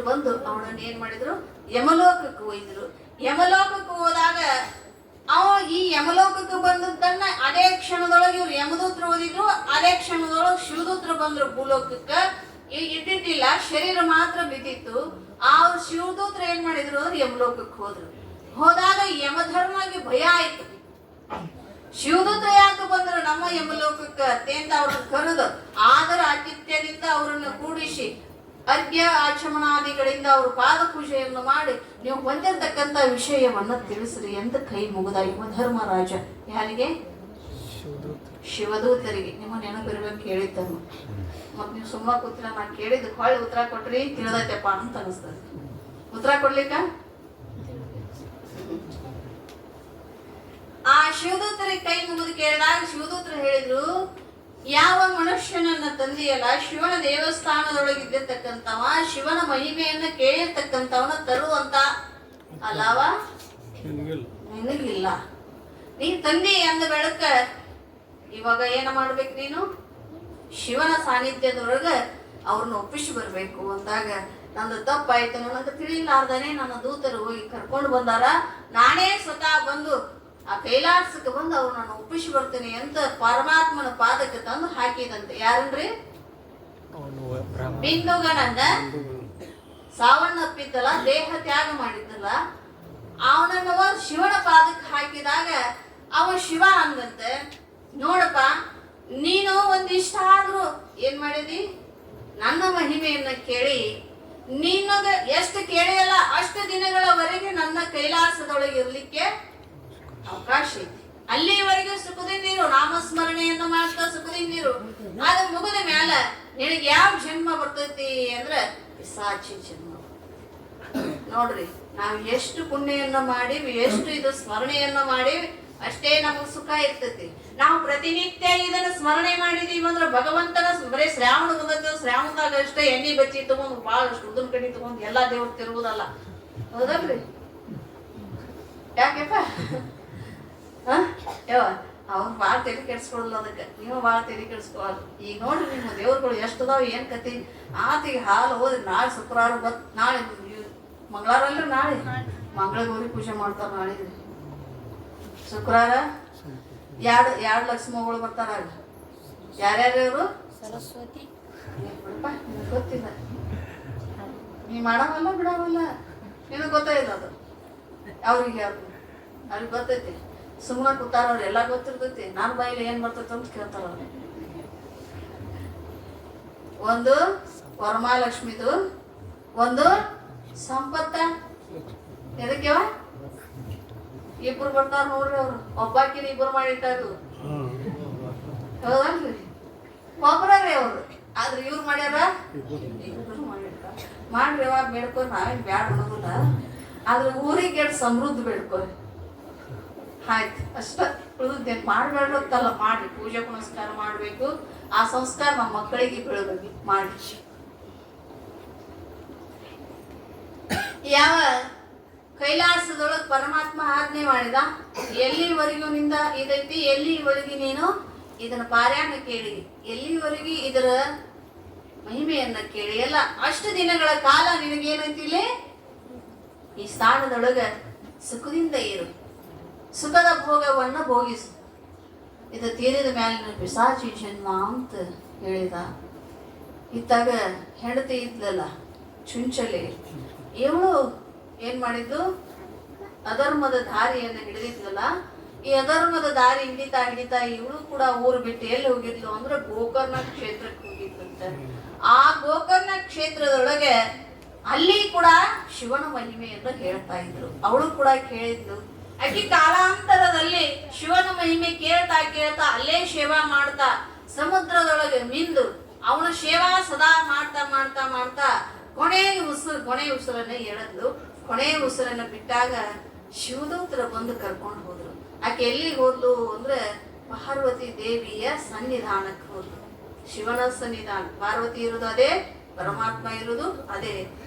S1: ಬಂದು ಅವನನ್ನ ಏನ್ ಮಾಡಿದ್ರು, ಯಮಲೋಕಕ್ಕೆ ಒಯ್ದ್ರು. ಯಮಲೋಕಕ್ಕೆ ಹೋದಾಗ ಅವ ಈ ಯಮಲೋಕಕ್ಕೆ ಬಂದದ್ದನ್ನ ಅದೇ ಕ್ಷಣದೊಳಗೆ ಇವ್ರು ಯಮದೂತರು ಓದಿದ್ರು. ಅದೇ ಕ್ಷಣದೊಳಗೆ ಶಿವದೂತರು ಬಂದ್ರು ಭೂಲೋಕಕ್ಕೆ. ಇಟ್ಟಿಟ್ಟಿಲ್ಲ, ಶರೀರ ಮಾತ್ರ ಬಿದ್ದಿತ್ತು. ಆ ಶಿವದೂತರು ಏನ್ ಮಾಡಿದ್ರು ಅಂದ್ರೆ ಯಮಲೋಕಕ್ಕೆ ಹೋದ್ರು. ಹೋದಾಗ ಯಮಧರ್ಮಗೆ ಭಯ ಆಯ್ತು. ಶಿವದೂತರು ಯಾಕೆ ಬಂದ್ರು ನಮ್ಮ ಯಮಲೋಕಕ್ಕೆ ಅಂತ ಅವ್ರನ್ನ ಕರೆದು ಆದರ ಆತಿಥ್ಯದಿಂದ ಅವರನ್ನ ಕೂಡಿಸಿ ಅರ್ಘ್ಯ ಆಚಮನಾದಿಗಳಿಂದ ಅವ್ರ ಪಾದ ಪೂಜೆಯನ್ನು ಮಾಡಿ ನೀವು ಹೊಂದಿರತಕ್ಕಂತ ವಿಷಯವನ್ನ ತಿಳಿಸ್ರಿ ಅಂತ ಕೈ ಮುಗಿದ ಯಮಧರ್ಮರಾಜ. ಯಾರಿಗೆ? ಶಿವದೂತರಿಗೆ. ನಿಮ್ಮ ನೆನಪಿರ್ಬೇಕು ಹೇಳಿದ್ದನ್ನು. ಮತ್ ನೀವು ಸುಮ್ಮ ಕೂತ್ರ ನಾ ಕೇಳಿದ್ ಹೊಳ್ಳಿ ಉತ್ತರ ಕೊಟ್ರಿ ತಿಳಿದೈತೆಪ್ಪ ಅಂತ ಅನಿಸ್ತದೆ. ಉತ್ತರ ಕೊಡ್ಲಿಕ್ಕ ಆ ಶಿವದೂತರಿಗೆ ಕೈ ಮುಗಿದು ಕೇಳಿದಾಗ ಶಿವದೂತರು ಹೇಳಿದ್ರು, ಯಾವ ಮನುಷ್ಯನನ್ನ ತಂದೆಯಲ್ಲ ಶಿವನ ದೇವಸ್ಥಾನದೊಳಗಿದ್ದಿರ್ತಕ್ಕಂಥವ, ಶಿವನ ಮಹಿಮೆಯನ್ನ ಕೇಳಿರ್ತಕ್ಕಂಥವನ ತರುವಂತ ಅಲಾವ ನಿನಗಿಲ್ಲ. ನೀನ್ ತಂದೆ ಅಂದ ಬೆಳಕ ಇವಾಗ ಏನ ಮಾಡ್ಬೇಕು ನೀನು? ಶಿವನ ಸಾನ್ನಿಧ್ಯದೊಳಗ ಅವ್ರನ್ನ ಒಪ್ಪಿಸಿ ಬರ್ಬೇಕು ಅಂದಾಗ ನಂದು ತಪ್ಪಾಯ್ತು, ನನಗೆ ತಿಳಿಲಾರ್ದಾನೆ ನನ್ನ ದೂತರು ಹೋಗಿ ಕರ್ಕೊಂಡು ಬಂದಾರ. ನಾನೇ ಸ್ವತಃ ಬಂದು ಆ ಕೈಲಾಸಕ್ಕೆ ಬಂದು ಅವ್ರು ನಾನು ಒಪ್ಪಿಸಿ ಬರ್ತೇನೆ ಅಂತ ಪರಮಾತ್ಮನ ಪಾದಕ್ಕೆ ತಂದು ಹಾಕಿದಂತೆ. ಯಾರನ್ರಿ? ಬಿಂದುಗನನ್ನ ಸಾವನ್ನಪ್ಪಿದ್ದಲ್ಲ, ದೇಹ ತ್ಯಾಗ ಮಾಡಿದ್ದಲ್ಲ, ಅವನನ್ನ ಶಿವನ ಪಾದಕ್ಕೆ ಹಾಕಿದಾಗ ಅವ ಶಿವ ಅಂದಂತೆ, ನೋಡಪ್ಪ ನೀನು ಒಂದಿಷ್ಟಾದ್ರೂ ಏನ್ ಮಾಡಿದಿ, ನನ್ನ ಮಹಿಮೆಯನ್ನ ಕೇಳಿ ನಿನಗ ಎಷ್ಟು ಕೇಳಿಯಲ್ಲ ಅಷ್ಟು ದಿನಗಳವರೆಗೆ ನನ್ನ ಕೈಲಾಸದೊಳಗೆ ಇರ್ಲಿಕ್ಕೆ ಅವಕಾಶ ಐತಿ. ಅಲ್ಲಿವರೆಗೂ ಸುಖದಿಂದಿರು, ನಾಮಸ್ಮರಣೆಯನ್ನು ಮಾಡ್ತಾ ಸುಖದಿಂದಿರು. ಅದ್ರ ಮುಗಿದ ಮ್ಯಾಲ ನಿನಗೆ ಯಾವ ಜನ್ಮ ಬರ್ತೈತಿ ಅಂದ್ರ ಪಿಶಾಚಿ ಜನ್ಮ. ನೋಡ್ರಿ, ನಾವ್ ಎಷ್ಟು ಪುಣ್ಯವನ್ನ ಮಾಡೀವಿ, ಎಷ್ಟು ಇದು ಸ್ಮರಣೆಯನ್ನ ಮಾಡೀವಿ, ಅಷ್ಟೇ ನಮಗ್ ಸುಖ ಇರ್ತೈತಿ. ನಾವು ಪ್ರತಿನಿತ್ಯ ಇದನ್ನ ಸ್ಮರಣೆ ಮಾಡಿದೀವಿ ಅಂದ್ರೆ ಭಗವಂತನ ಬರೀ ಶ್ರಾವಣ ಬಂದದ್ದು, ಶ್ರಾವಣದಾಗ ಅಷ್ಟೇ ಎಣ್ಣೆ ಬಚ್ಚಿ ತಗೊಂಡು ಬಹಳಷ್ಟು ಉದ್ದನ ಕಡಿ ತಗೊಂಡು ಎಲ್ಲಾ ದೇವ್ರು ತಿರುವುದಲ್ಲ, ಹೌದಲ್ರಿ? ಯಾಕೆಪ್ಪ ಅವ್ರು ಭಾಳ ತೆಲಿ ಕೆಡ್ಸ್ಕೊಳಲ್ಲ. ಅದಕ್ಕೆ ನೀವು ಭಾಳ ತೆಲಿ ಕೆಡ್ಸ್ಕೊಳಲ್ಲ. ಈಗ ನೋಡ್ರಿ ನಿಮ್ಮ ದೇವ್ರುಗಳು ಎಷ್ಟು ಅದಾವ, ಏನ್ ಕತಿ. ಆತಿಗೆ ಹಾಲು ಹೋದ್ರಿ ನಾಳೆ ಶುಕ್ರವಾರ ನಾಳೆ ಮಂಗಳವಾರ ಅಲ್ರಿ, ನಾಳೆ ಮಂಗಳ ಗೌರಿ ಪೂಜೆ ಮಾಡ್ತಾರ. ನಾಳೆ ಶುಕ್ರವಾರ ಎರಡು ಲಕ್ಷ್ಮಗಳು ಬರ್ತಾರ. ಯಾರ್ಯಾರು?
S2: ಸರಸ್ವತಿ.
S1: ಗೊತ್ತಿಲ್ಲ, ನೀ ಮಾಡವಲ್ಲ ಬಿಡವಲ್ಲ, ನಿನಗೆ ಗೊತ್ತಾಯಿಲ್ಲ ಅದು. ಅವ್ರಿಗೆ ಗೊತ್ತೈತಿ. ಸುಮ್ಮನೆ ಕೂತಾರ, ಅವ್ರು ಎಲ್ಲ ಗೊತ್ತಿರ್ತೈತಿ. ನನ್ನ ಬಾಯಿಲಿ ಏನ್ ಬರ್ತೈತಿ ಅಂತ ಕೇಳ್ತಾರ. ಒಂದು ವರಮಹಾಲಕ್ಷ್ಮಿದು, ಒಂದು ಸಂಪತ್ತ. ಎದಕ್ಕೆ ಇಬ್ರು ಬರ್ತಾರ ನೋಡ್ರಿ. ಅವ್ರು ಒಬ್ಬಾಕಿನ ಇಬ್ರು ಮಾಡಿಟ್ಟಾರು, ಹೌದಲ್ರಿ? ಒಬ್ರೇ ಅವ್ರು, ಆದ್ರೆ ಇವ್ರು ಮಾಡ್ಯಾರ ಇಬ್ರು ಮಾಡಿಟ್ಟಾರ. ಮಾಡ್ರಿ ಅವಾಗ ಬೇಡ್ಕೊ, ನಾವೇನ್ ಬ್ಯಾಡ ಅನ್ನೋದಿಲ್ಲ. ಆದ್ರೆ ಊರಿಗೆ ಸಮೃದ್ಧಿ ಬೇಡ್ಕೊ, ಆಯ್ತು ಅಷ್ಟ. ಉಳಿದೇನು ಮಾಡ್ಬೇಡತ್ತಲ್ಲ, ಮಾಡ್ರಿ. ಪೂಜೆ ಪುನಸ್ಕಾರ ಮಾಡ್ಬೇಕು. ಆ ಸಂಸ್ಕಾರ ನಮ್ಮ ಮಕ್ಕಳಿಗೆ ಬೀಳಬೇಕು, ಮಾಡಿ. ಯಾವ ಕೈಲಾಸದೊಳಗೆ ಪರಮಾತ್ಮ ಆಜ್ಞೆ ಮಾಡಿದ, ಎಲ್ಲಿವರೆಗೂ ನಿಂದ ಇದೈತಿ, ಎಲ್ಲಿವರೆಗೆ ನೀನು ಇದನ್ನ ಪಾರಾಯಣ ಕೇಳಿ, ಎಲ್ಲಿವರೆಗೆ ಇದರ ಮಹಿಮೆಯನ್ನ ಕೇಳಿ ಎಲ್ಲ ಅಷ್ಟು ದಿನಗಳ ಕಾಲ ನಿನಗೇನಂತಿಲ್ಲೇ ಈ ಸ್ಥಾನದೊಳಗ ಸುಖದಿಂದ ಇರು, ಸುಖದ ಭೋಗವನ್ನ ಭೋಗಿಸು. ಇದು ತೀರಿದ ಮ್ಯಾಲಿನ ಪಿಶಾಚಿ ಜನ್ಮ ಅಂತ ಹೇಳಿದ. ಇತ್ತಾಗ ಹೆಂಡತಿ ಇದ್ಲಲ್ಲ ಚುಂಚಲೆ, ಇವಳು ಏನ್ ಮಾಡಿದ್ದು, ಅಧರ್ಮದ ದಾರಿಯನ್ನು ಹಿಡಿದಿದ್ಲಲ್ಲ. ಈ ಅಧರ್ಮದ ದಾರಿ ಹಿಡಿತಾ ಹಿಡಿತಾ ಇವಳು ಕೂಡ ಊರು ಬಿಟ್ಟು ಎಲ್ಲಿ ಹೋಗಿದ್ಲು ಅಂದ್ರೆ ಗೋಕರ್ಣ ಕ್ಷೇತ್ರಕ್ಕೆ ಹೋಗಿದ್ಲಂತೆ. ಆ ಗೋಕರ್ಣ ಕ್ಷೇತ್ರದೊಳಗೆ ಅಲ್ಲಿ ಕೂಡ ಶಿವನ ಮಹಿಮೆಯನ್ನು ಹೇಳ್ತಾ ಇದ್ರು. ಅವಳು ಕೂಡ ಕೇಳಿದ್ಲು. ಆಕೆ ಕಾಲಾಂತರದಲ್ಲಿ ಶಿವನ ಮಹಿಮೆ ಕೇಳ್ತಾ ಕೇಳ್ತಾ ಅಲ್ಲೇ ಸೇವಾ ಮಾಡ್ತಾ ಸಮುದ್ರದೊಳಗೆ ಮಿಂದು ಅವನ ಸೇವಾ ಸದಾ ಮಾಡ್ತಾ ಮಾಡ್ತಾ ಮಾಡ್ತಾ ಕೊನೆ ಉಸಿರನ್ನ ಎಳೆದ್ಲು. ಕೊನೆ ಉಸಿರನ್ನ ಬಿಟ್ಟಾಗ ಶಿವದೂತರ ಬಂದು ಕರ್ಕೊಂಡು ಹೋದ್ರು. ಆಕೆ ಎಲ್ಲಿಗೆ ಹೋದ್ಲು ಅಂದ್ರೆ ಪಾರ್ವತಿ ದೇವಿಯ ಸನ್ನಿಧಾನಕ್ಕೆ ಹೋದ್ಲು. ಶಿವನ ಸನ್ನಿಧಾನ, ಪಾರ್ವತಿ ಇರುವುದು ಅದೇ, ಪರಮಾತ್ಮ ಇರುವುದು ಅದೇ.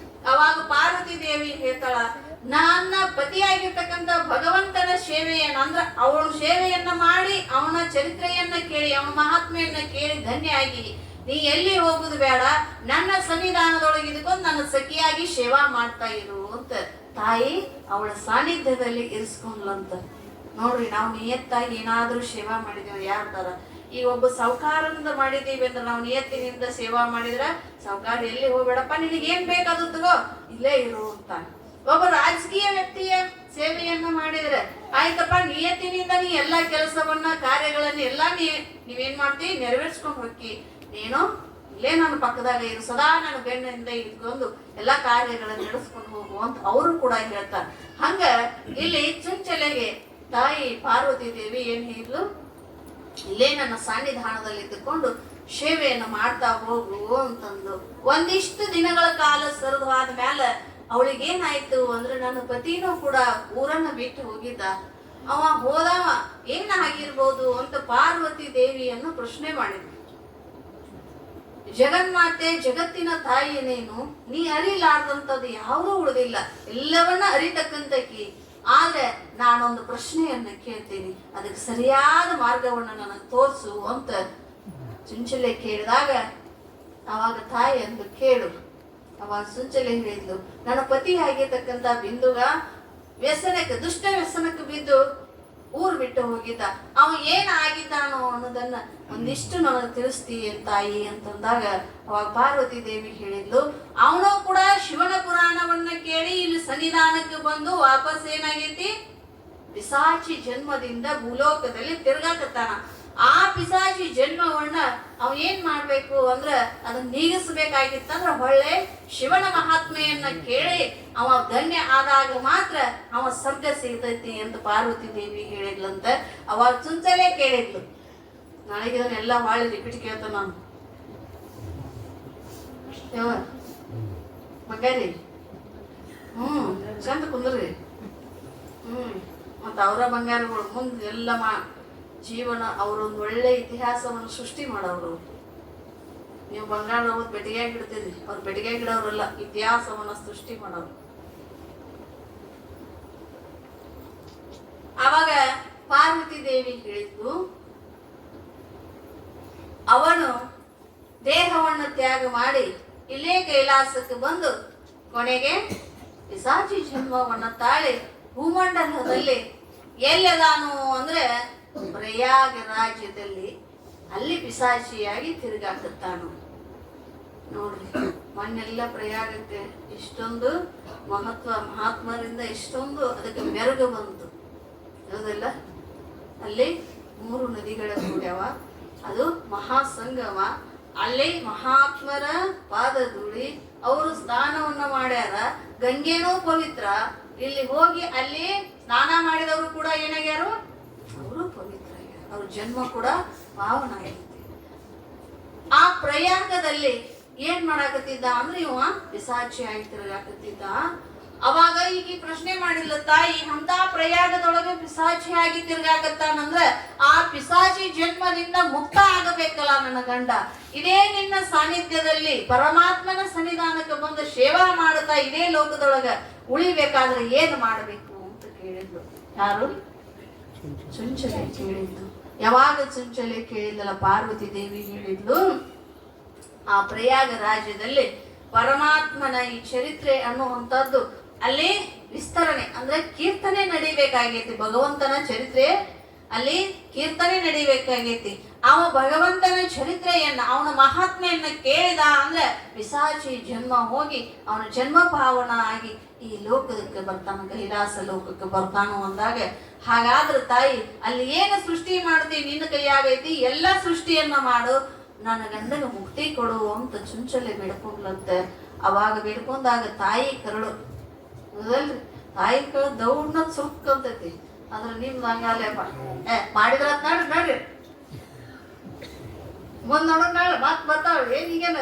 S1: ಅವಾಗ ಪಾರ್ವತಿ ದೇವಿ ಹೇಳ್ತಾಳ, ನನ್ನ ಪತಿಯಾಗಿರ್ತಕ್ಕಂಥ ಭಗವಂತನ ಸೇವೆಯನ್ನ ಅಂದ್ರ ಅವಳ ಸೇವೆಯನ್ನ ಮಾಡಿ ಅವನ ಚರಿತ್ರೆಯನ್ನ ಕೇಳಿ ಅವನ ಮಹಾತ್ಮೆಯನ್ನ ಕೇಳಿ ಧನ್ಯ ಆಗಿ ನೀ ಎಲ್ಲಿ ಹೋಗುದು ಬೇಡ, ನನ್ನ ಸನ್ನಿಧಾನದೊಳಗೆ ಇದ್ಕೊಂಡು ನನ್ನ ಸಖಿಯಾಗಿ ಸೇವಾ ಮಾಡ್ತಾ ಇರು ಅಂತ ತಾಯಿ ಅವಳ ಸಾನ್ನಿಧ್ಯದಲ್ಲಿ ಇರಿಸ್ಕೊಂಡ್ಲಂತ. ನೋಡ್ರಿ, ನಾವು ನಿಯತ್ತಾಗಿ ಏನಾದ್ರೂ ಸೇವಾ ಮಾಡಿದೇವೆ ಯಾರ ತರ, ಈ ಒಬ್ಬ ಸಾವುಕಾರದಿಂದ ಮಾಡಿದೀವಿ ಅಂದ್ರೆ ನಾವು ನಿಯತ್ತಿನಿಂದ ಸೇವಾ ಮಾಡಿದ್ರೆ ಸಾವುಕಾರ ಎಲ್ಲಿ ಹೋಗ್ಬೇಡಪ್ಪ, ನಿನಗೇನ್ ಬೇಕಾದ್ರು ತಗೋ ಇಲ್ಲೇ ಇರು ಅಂತ. ಒಬ್ಬ ರಾಜಕೀಯ ವ್ಯಕ್ತಿಯ ಸೇವೆಯನ್ನ ಮಾಡಿದ್ರೆ ಆಯ್ತಪ್ಪ, ನಿಯತ್ತಿನಿಂದ ನೀ ಎಲ್ಲಾ ಕೆಲಸವನ್ನ ಕಾರ್ಯಗಳನ್ನ ಎಲ್ಲಾ ನೀವೇನ್ ಮಾಡ್ತೀವಿ ನೆರವೇರಿಸ್ಕೊಂಡು ಹೋಗಿ, ನೀನು ಇಲ್ಲೇ ನನ್ನ ಪಕ್ಕದಾಗ ಇರು, ಸದಾ ನನ್ನ ಬೆನ್ನಿಂದ ಇದ್ಕೊಂಡು ಎಲ್ಲಾ ಕಾರ್ಯಗಳನ್ನ ನಡೆಸ್ಕೊಂಡು ಹೋಗು ಅಂತ ಅವರು ಕೂಡ ಹೇಳ್ತಾರೆ. ಹಂಗ ಇಲ್ಲಿ ಚುಂಚಲೆಗೆ ತಾಯಿ ಪಾರ್ವತಿ ದೇವಿ ಏನ್ ಹೇಳಿದ್ಲು, ಇಲ್ಲೇ ನನ್ನ ಸನ್ನಿಧಾನದಲ್ಲಿ ಇದ್ದುಕೊಂಡು ಸೇವೆಯನ್ನು ಮಾಡ್ತಾ ಹೋಗು ಅಂತಂದು. ಒಂದಿಷ್ಟು ದಿನಗಳ ಕಾಲ ಸರಿದಾದ ಮೇಲೆ ಅವಳಿಗೇನಾಯ್ತು ಅಂದ್ರೆ ನನ್ನ ಪತಿನೂ ಕೂಡ ಊರನ್ನ ಬಿಟ್ಟು ಹೋಗಿದ್ದ. ಅವ ಹೋದವ ಏನಾಗಿರ್ಬೋದು ಅಂತ ಪಾರ್ವತಿ ದೇವಿಯನ್ನು ಪ್ರಶ್ನೆ ಮಾಡಿದ್ಲು. ಜಗನ್ಮಾತೆ, ಜಗತ್ತಿನ ತಾಯಿನೇನು, ನೀ ಅರಿಲಾರ್ದಂಥದ್ದು ಯಾವುದೂ ಉಳಿದಿಲ್ಲ, ಎಲ್ಲವನ್ನ ಅರಿತಕ್ಕಂತಕಿ. ಆದ್ರೆ ನಾನೊಂದು ಪ್ರಶ್ನೆಯನ್ನ ಕೇಳ್ತೀನಿ, ಅದಕ್ಕೆ ಸರಿಯಾದ ಮಾರ್ಗವನ್ನ ನನಗೆ ತೋರಿಸು ಅಂತ ಚುಂಚಲೆ ಕೇಳಿದಾಗ ಅವಾಗ ತಾಯಿ ಅಂದು ಕೇಳು. ಅವಾಗ ಚುಂಚಲೆ ಹೇಳಿದ್ಲು, ನನ್ನ ಪತಿ ಆಗಿರ್ತಕ್ಕಂಥ ಬಿಂದುಗ ವ್ಯಸನಕ್ಕೆ, ದುಷ್ಟ ವ್ಯಸನಕ್ಕೆ ಬಿದ್ದು ಊರು ಬಿಟ್ಟು ಹೋಗಿದ್ದ. ಅವ ಏನ್ ಆಗಿದ್ದಾನೋ ಅನ್ನೋದನ್ನ ಒಂದಿಷ್ಟು ನನಗೆ ತಿಳಿಸ್ತೀಯ ತಾಯಿ ಅಂತಂದಾಗ ಅವಾಗ ಪಾರ್ವತಿ ದೇವಿ ಹೇಳಿದ್ಲು, ಅವನು ಕೂಡ ಶಿವನ ಪುರಾಣವನ್ನ ಕೇಳಿ ಇಲ್ಲಿ ಸನ್ನಿಧಾನಕ್ಕೆ ಬಂದು ವಾಪಸ್ ಏನಾಗೈತಿ, ಪಿಶಾಚಿ ಜನ್ಮದಿಂದ ಭೂಲೋಕದಲ್ಲಿ ತಿರ್ಗಾಕತ್ತಾನ. ಆ ಪಿಶಾಚಿ ಜನ್ಮವನ್ನ ಅವ ಏನ್ ಮಾಡ್ಬೇಕು ಅಂದ್ರ ಅದನ್ನ ನೀಗಿಸ್ಬೇಕಾಗಿತ್ತಂದ್ರ ಹೊಳ್ಳೆ ಶಿವನ ಮಹಾತ್ಮೆಯನ್ನ ಕೇಳಿ ಅವ ಧನ್ಯ ಆದಾಗ ಮಾತ್ರ ಅವ ಸ್ವರ್ಗ ಸಿಗ್ತೈತಿ ಅಂತ ಪಾರ್ವತಿ ದೇವಿ ಹೇಳಿದ್ಲಂತ. ಅವಾಗ ಚುಂಚಲೆ ಕೇಳಿದ್ಲು. ನಾಳೆಗೆ ಇದನ್ನೆಲ್ಲ ಹೊಳ್ಳಿ ರಿಪೀಟ್ ಕೇಳ್ತ ನಾನು ಮಗರಿ ಚಂದ ಕುಂದ್ರಿ. ಮತ್ತ ಅವರ ಬಂಗಾರಗಳು ಮುಂದೆ ಎಲ್ಲ ಜೀವನ ಅವರೊಂದು ಒಳ್ಳೆ ಇತಿಹಾಸವನ್ನು ಸೃಷ್ಟಿ ಮಾಡೋರು. ನೀವು ಬಂಗಾರ ಅವ್ರು ಬೆಟ್ಟಿಗೆಯಾಗಿ ಇಡ್ತೀರಿ, ಅವ್ರು ಬೆಟ್ಟಿಗೆಯಾಗಿ ಇಡೋರಲ್ಲ, ಇತಿಹಾಸವನ್ನ ಸೃಷ್ಟಿ ಮಾಡೋರು. ಆವಾಗ ಪಾರ್ವತಿ ದೇವಿ ಹೇಳಿದ್ದು, ಅವನು ದೇಹವನ್ನು ತ್ಯಾಗ ಮಾಡಿ ಇಲ್ಲೇ ಕೈಲಾಸಕ್ಕೆ ಬಂದು ಕೊನೆಗೆ ಪಿಶಾಚಿ ಜನ್ಮವನ್ನ ತಾಳಿ ಭೂಮಂಡಲದಲ್ಲಿ ಎಲ್ಲದಾನು ಅಂದ್ರೆ ಪ್ರಯಾಗ ರಾಜ್ಯದಲ್ಲಿ ಅಲ್ಲಿ ಪಿಶಾಚಿಯಾಗಿ ತಿರುಗಾಕತ್ತಾನು. ನೋಡ್ರಿ, ಮೊನ್ನೆಲ್ಲ ಪ್ರಯಾಗಕ್ಕೆ ಇಷ್ಟೊಂದು ಮಹತ್ವ, ಮಹಾತ್ಮರಿಂದ ಇಷ್ಟೊಂದು ಅದಕ್ಕೆ ಮೆರುಗು ಬಂತು, ಹೌದಲ್ಲ? ಅಲ್ಲಿ 3 ನದಿಗಳ ಕೂಡ್ಯಾವ, ಅದು ಮಹಾಸಂಗಮ. ಅಲ್ಲಿ ಮಹಾತ್ಮರ ಪಾದ ಧೂಳಿ ಅವರು ಸ್ನಾನವನ್ನ ಮಾಡ್ಯಾರ. ಗಂಗೆನೂ ಪವಿತ್ರ. ಇಲ್ಲಿ ಹೋಗಿ ಅಲ್ಲಿ ಸ್ನಾನ ಮಾಡಿದವರು ಕೂಡ ಏನಾಗ್ಯಾರು, ಅವರು ಪವಿತ್ರ ಆಗ್ಯಾರ. ಅವ್ರ ಜನ್ಮ ಕೂಡ ಪಾವನ ಆಗೈತಿ. ಆ ಪ್ರಯಾಗದಲ್ಲಿ ಏನ್ ಮಾಡಾಕತ್ತಿದ್ದ ಅಂದ್ರೆ ಇವ ಪಿಶಾಚಿ ಆಗಿ ತಿರುಗಾಕತ್ತಿದ್ದ. ಅವಾಗ ಈಗ ಪ್ರಶ್ನೆ ಮಾಡಿಲ್ಲ ತಾಯಿ, ಅಂತ ಪ್ರಯಾಗದೊಳಗೆ ಪಿಶಾಚಿ ಆಗಿ ತಿರುಗಾಕತ್ತಾನಂದ್ರ ಆ ಪಿಶಾಚಿ ಜನ್ಮದಿಂದ ಮುಕ್ತ ಆಗಬೇಕಲ್ಲ ನನ್ನ ಗಂಡ. ಇದೇ ನಿನ್ನ ಸಾನ್ನಿಧ್ಯದಲ್ಲಿ ಪರಮಾತ್ಮನ ಸನ್ನಿಧಾನಕ್ಕೆ ಬಂದು ಸೇವಾ ಮಾಡುತ್ತಾ ಇದೇ ಲೋಕದೊಳಗ ಉಳಿಬೇಕಾದ್ರೆ ಏನ್ ಮಾಡಬೇಕು ಅಂತ ಕೇಳಿದ್ಲು. ಯಾರು? ಚುಂಚಲೆ ಕೇಳಿದ್ಲು. ಯಾವಾಗ ಚುಂಚಲೆ ಕೇಳಿದ್ಲಲ್ಲ, ಪಾರ್ವತಿ ದೇವಿ ಹೇಳಿದ್ಲು, ಆ ಪ್ರಯಾಗ ರಾಜ್ಯದಲ್ಲಿ ಪರಮಾತ್ಮನ ಈ ಚರಿತ್ರೆ ಅನ್ನುವಂಥದ್ದು ಅಲ್ಲಿ ವಿಸ್ತರಣೆ ಅಂದ್ರೆ ಕೀರ್ತನೆ ನಡಿಬೇಕಾಗೈತಿ. ಭಗವಂತನ ಚರಿತ್ರೆ ಅಲ್ಲಿ ಕೀರ್ತನೆ ನಡಿಬೇಕಾಗೈತಿ. ಅವ ಭಗವಂತನ ಚರಿತ್ರೆಯನ್ನ ಅವನ ಮಹಾತ್ಮೆಯನ್ನ ಕೇಳಿದ ಅಂದ್ರೆ ಪಿಶಾಚಿ ಜನ್ಮ ಹೋಗಿ ಅವನ ಜನ್ಮ ಪಾವನ ಆಗಿ ಈ ಲೋಕಕ್ಕೆ ಬರ್ತಾನ, ಕೈಲಾಸ ಲೋಕಕ್ಕೆ ಬರ್ತಾನೋ ಅಂದಾಗ, ಹಾಗಾದ್ರೆ ತಾಯಿ ಅಲ್ಲಿ ಏನು ಸೃಷ್ಟಿ ಮಾಡ್ತಿ ನಿನ್ನ ಕೈಯಾಗೈತಿ, ಎಲ್ಲ ಸೃಷ್ಟಿಯನ್ನ ಮಾಡು, ನನ್ನ ಗಂಡನ ಮುಕ್ತಿ ಕೊಡು ಅಂತ ಚುಂಚಲೆ ಬೇಡ್ಕೊಂಡ್ಲಂತೆ. ಅವಾಗ ಬೇಡ್ಕೊಂಡಾಗ ತಾಯಿ ಕರಳು ಹೌದಲ್ರಿ, ತಾಯಿ ಕರಳು ದೌಡ್ನ ಸುರ್ಕಂತೈತಿ. ಅಂದ್ರೆ ನಿಮ್ದು ಹಂಗಲ್ಲಪ್ಪ ಮಾಡಿದ್ರ ನೋಡ್ರಿ ಮುಂದ್ ನೋಡೋಣ ನಾಳೆ ಮಾತು ಬರ್ತಾವ. ಏನೀಗೇನ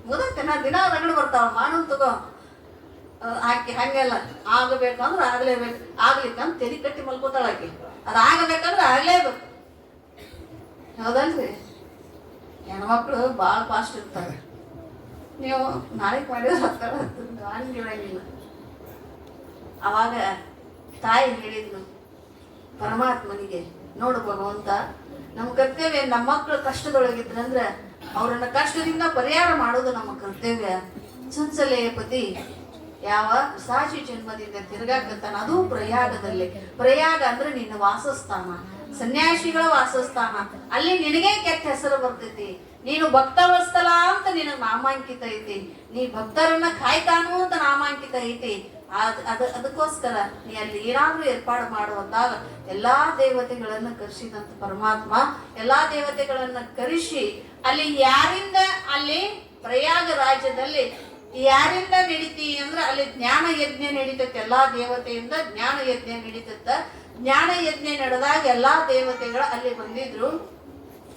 S1: ಮುದತ್ತೆ ನಾ ದಿನ ರಗಡು ಬರ್ತಾವ ಮಾಡು ತಗೋ ಆಕಿ ಹಂಗೆಲ್ಲ ಆಗಬೇಕಂದ್ರೆ ಆಗ್ಲೇಬೇಕು, ಆಗ್ಲಿಕ್ಕಂತ ತೆರಿ ಕಟ್ಟಿ ಮಲ್ಕೋತಾಳ ಆಕಿ. ಅದು ಆಗಬೇಕಂದ್ರೆ ಆಗ್ಲೇಬೇಕು ಹೌದಲ್ರಿ. ಹೆಣ್ಮಕ್ಳು ಭಾಳ ಫಾಸ್ಟ್ ಇರ್ತಾರೆ. ನೀವು ನಾಳೆ ಮಾಡಿದ್ರೆ ಹಂಗಿರಂಗಿಲ್ಲ. ಅವಾಗ ತಾಯಿ ಹೇಳಿದ್ಲು ಪರಮಾತ್ಮನಿಗೆ, ನೋಡು ಭಗವಂತ, ನಮ್ಮ ಕರ್ತವ್ಯ ನಮ್ಮ ಮಕ್ಕಳು ಕಷ್ಟದೊಳಗಿದ್ರಂದ್ರೆ ಅವ್ರನ್ನ ಕಷ್ಟದಿಂದ ಪರಿಹಾರ ಮಾಡೋದು ನಮ್ಮ ಕರ್ತವ್ಯ. ಚಂಚಲೆಯ ಪತಿ ಯಾವ ಸಾಚಿ ಜನ್ಮದಿಂದ ತಿರುಗಾಕತ್ತಾನ, ಅದು ಪ್ರಯಾಗದಲ್ಲಿ. ಪ್ರಯಾಗ ಅಂದ್ರೆ ನಿನ್ನ ವಾಸಸ್ಥಾನ, ಸನ್ಯಾಸಿಗಳ ವಾಸಸ್ಥಾನ. ಅಲ್ಲಿ ನಿನಗೆ ಕೆಟ್ಟ ಹೆಸರು ಬರ್ತೈತಿ. ನೀನು ಭಕ್ತವತ್ಸಲ ಅಂತ ನಿನಗೆ ನಾಮಾಂಕಿತ ಐತಿ, ನೀ ಭಕ್ತರನ್ನ ಕಾಯ್ತಾನು ಅಂತ ನಾಮಾಂಕಿತ ಐತಿ. ಅದಕ್ಕೋಸ್ಕರ ನೀ ಅಲ್ಲಿ ಏನಾದ್ರೂ ಏರ್ಪಾಡು ಮಾಡುವಂದಾಗ ಎಲ್ಲಾ ದೇವತೆಗಳನ್ನ ಕರೆಸಿದಂತ ಪರಮಾತ್ಮ ಎಲ್ಲಾ ದೇವತೆಗಳನ್ನ ಕರೆಸಿ ಅಲ್ಲಿ ಯಾರಿಂದ ಅಲ್ಲಿ ಪ್ರಯಾಗ ರಾಜ್ಯದಲ್ಲಿ ಯಾರಿಂದ ನಡೀತಿ ಅಂದ್ರೆ ಅಲ್ಲಿ ಜ್ಞಾನ ಯಜ್ಞ ನಡೀತೈತೆ. ಎಲ್ಲಾ ದೇವತೆಯಿಂದ ಜ್ಞಾನ ಯಜ್ಞ ನಡೀತೈತ. ಜ್ಞಾನ ಯಜ್ಞ ನಡೆದಾಗ ಎಲ್ಲಾ ದೇವತೆಗಳು ಅಲ್ಲಿ ಬಂದಿದ್ರು.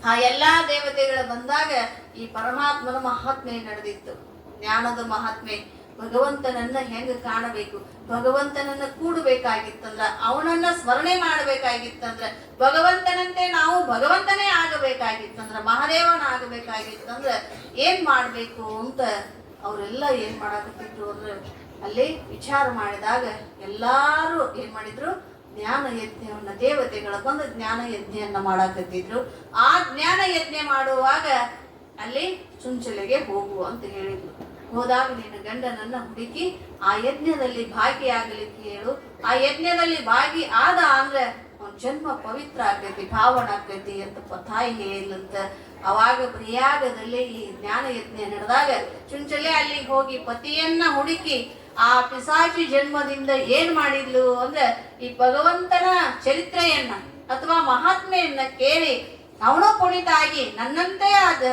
S1: ಆ ಎಲ್ಲಾ ದೇವತೆಗಳು ಬಂದಾಗ ಈ ಪರಮಾತ್ಮನ ಮಹಾತ್ಮೆ ನಡೆದಿತ್ತು. ಜ್ಞಾನದ ಮಹಾತ್ಮೆ, ಭಗವಂತನನ್ನ ಹೆಂಗ ಕಾಣಬೇಕು, ಭಗವಂತನನ್ನ ಕೂಡಬೇಕಾಗಿತ್ತಂದ್ರ, ಅವನನ್ನ ಸ್ಮರಣೆ ಮಾಡಬೇಕಾಗಿತ್ತಂದ್ರ, ಭಗವಂತನಂತೆ ನಾವು ಭಗವಂತನೇ ಆಗಬೇಕಾಗಿತ್ತಂದ್ರ, ಮಹಾದೇವನ ಆಗಬೇಕಾಗಿತ್ತಂದ್ರ ಏನ್ ಮಾಡ್ಬೇಕು ಅಂತ ಅವರೆಲ್ಲ ಏನ್ ಮಾಡಾಕತ್ತಿದ್ರು ಅಂದ್ರೆ ಅಲ್ಲಿ ವಿಚಾರ ಮಾಡಿದಾಗ ಎಲ್ಲಾರು ಏನ್ ಮಾಡಿದ್ರು, ಜ್ಞಾನ ಯಜ್ಞವನ್ನ ದೇವತೆಗಳ ಬಂದು ಜ್ಞಾನ ಯಜ್ಞೆಯನ್ನ ಮಾಡಾಕತ್ತಿದ್ರು. ಆ ಜ್ಞಾನ ಯಜ್ಞೆ ಮಾಡುವಾಗ ಅಲ್ಲಿ ಚುಂಚಲೆಗೆ ಹೋಗು ಅಂತ ಹೇಳಿದ್ರು. ಹೋದಾಗ ನಿನ್ನ ಗಂಡನನ್ನ ಹುಡುಕಿ ಆ ಯಜ್ಞದಲ್ಲಿ ಭಾಗಿಯಾಗಲಿಕ್ಕೆ ಹೇಳು. ಆ ಯಜ್ಞದಲ್ಲಿ ಭಾಗಿ ಆದ ಅಂದ್ರೆ ಅವನ ಜನ್ಮ ಪವಿತ್ರ ಆಕೈತಿ, ಪಾವನ ಆಕೈತಿ ಅಂತ ತಾಯಿ ಹೇಳಿಲ್ಲಂತ. ಅವಾಗ ಪ್ರಯಾಗದಲ್ಲಿ ಈ ಜ್ಞಾನ ಯಜ್ಞ ನಡೆದಾಗ ಚುಂಚಲೆ ಅಲ್ಲಿ ಹೋಗಿ ಪತಿಯನ್ನ ಹುಡುಕಿ ಆ ಪಿಶಾಚಿ ಜನ್ಮದಿಂದ ಏನ್ ಮಾಡಿದ್ಲು ಅಂದ್ರೆ ಈ ಭಗವಂತನ ಚರಿತ್ರೆಯನ್ನ ಅಥವಾ ಮಹಾತ್ಮೆಯನ್ನ ಕೇಳಿ ಅವನು ಪುಣಿತಾಗಿ ನನ್ನಂತೆ ಆದ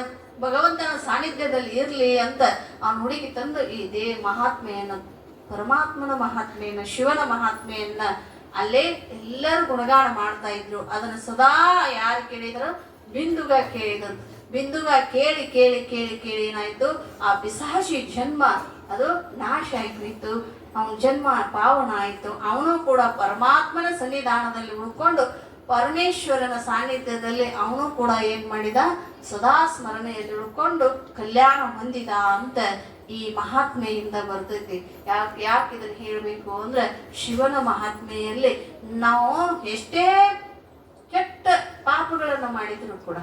S1: ಭಗವಂತನ ಸಾನ್ನಿಧ್ಯದಲ್ಲಿ ಇರ್ಲಿ ಅಂತ ಅವನು ಹುಡುಗಿ ತಂದು ಈ ಮಹಾತ್ಮೆಯನ್ನ, ಪರಮಾತ್ಮನ ಮಹಾತ್ಮೆಯನ್ನ, ಶಿವನ ಮಹಾತ್ಮೆಯನ್ನ ಅಲ್ಲೇ ಎಲ್ಲರೂ ಗುಣಗಾನ ಮಾಡ್ತಾ ಇದ್ರು. ಅದನ್ನ ಸದಾ ಯಾರು ಕೇಳಿದ್ರು, ಬಿಂದುಗ ಕೇಳಿದಂತ. ಬಿಂದುಗ ಕೇಳಿ ಕೇಳಿ ಕೇಳಿ ಕೇಳಿ ಏನಾಯ್ತು, ಆ ಪಿಶಾಚಿ ಜನ್ಮ ಅದು ನಾಶ ಆಯ್ತು, ಅವನ ಜನ್ಮ ಪಾವನ ಆಯ್ತು. ಅವನು ಕೂಡ ಪರಮಾತ್ಮನ ಸನ್ನಿಧಾನದಲ್ಲಿ ಉಳ್ಕೊಂಡು ಪರಮೇಶ್ವರನ ಸಾನ್ನಿಧ್ಯದಲ್ಲಿ ಅವನು ಕೂಡ ಏನ್ ಮಾಡಿದ, ಸದಾ ಸ್ಮರಣೆಯಲ್ಲಿ ಉಳ್ಕೊಂಡು ಕಲ್ಯಾಣ ಹೊಂದಿದ ಅಂತ ಈ ಮಹಾತ್ಮೆಯಿಂದ ಬರ್ತೈತಿ. ಯಾಕೆ ಇದನ್ನ ಹೇಳ್ಬೇಕು ಅಂದ್ರೆ ಶಿವನ ಮಹಾತ್ಮೆಯಲ್ಲಿ ನಾವು ಎಷ್ಟೇ ಕೆಟ್ಟ ಪಾಪಗಳನ್ನು ಮಾಡಿದ್ರು ಕೂಡ,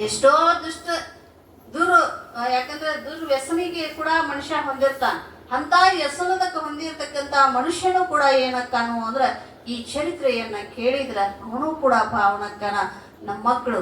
S1: ಎಷ್ಟೋ ಯಾಕಂದ್ರೆ ದುರ್ವ್ಯಸನಿಗೆ ಕೂಡ ಮನುಷ್ಯ ಹೊಂದಿರ್ತಾನ. ಅಂತ ವ್ಯಸನದಕ್ಕೆ ಹೊಂದಿರ್ತಕ್ಕಂತ ಮನುಷ್ಯನು ಕೂಡ ಏನಕ್ಕಾನು ಅಂದ್ರೆ ಈ ಚರಿತ್ರೆಯನ್ನ ಕೇಳಿದ್ರ ಅವನು ಕೂಡ ಪಾವನಕ್ಕನ. ನಮ್ಮ ಮಕ್ಕಳು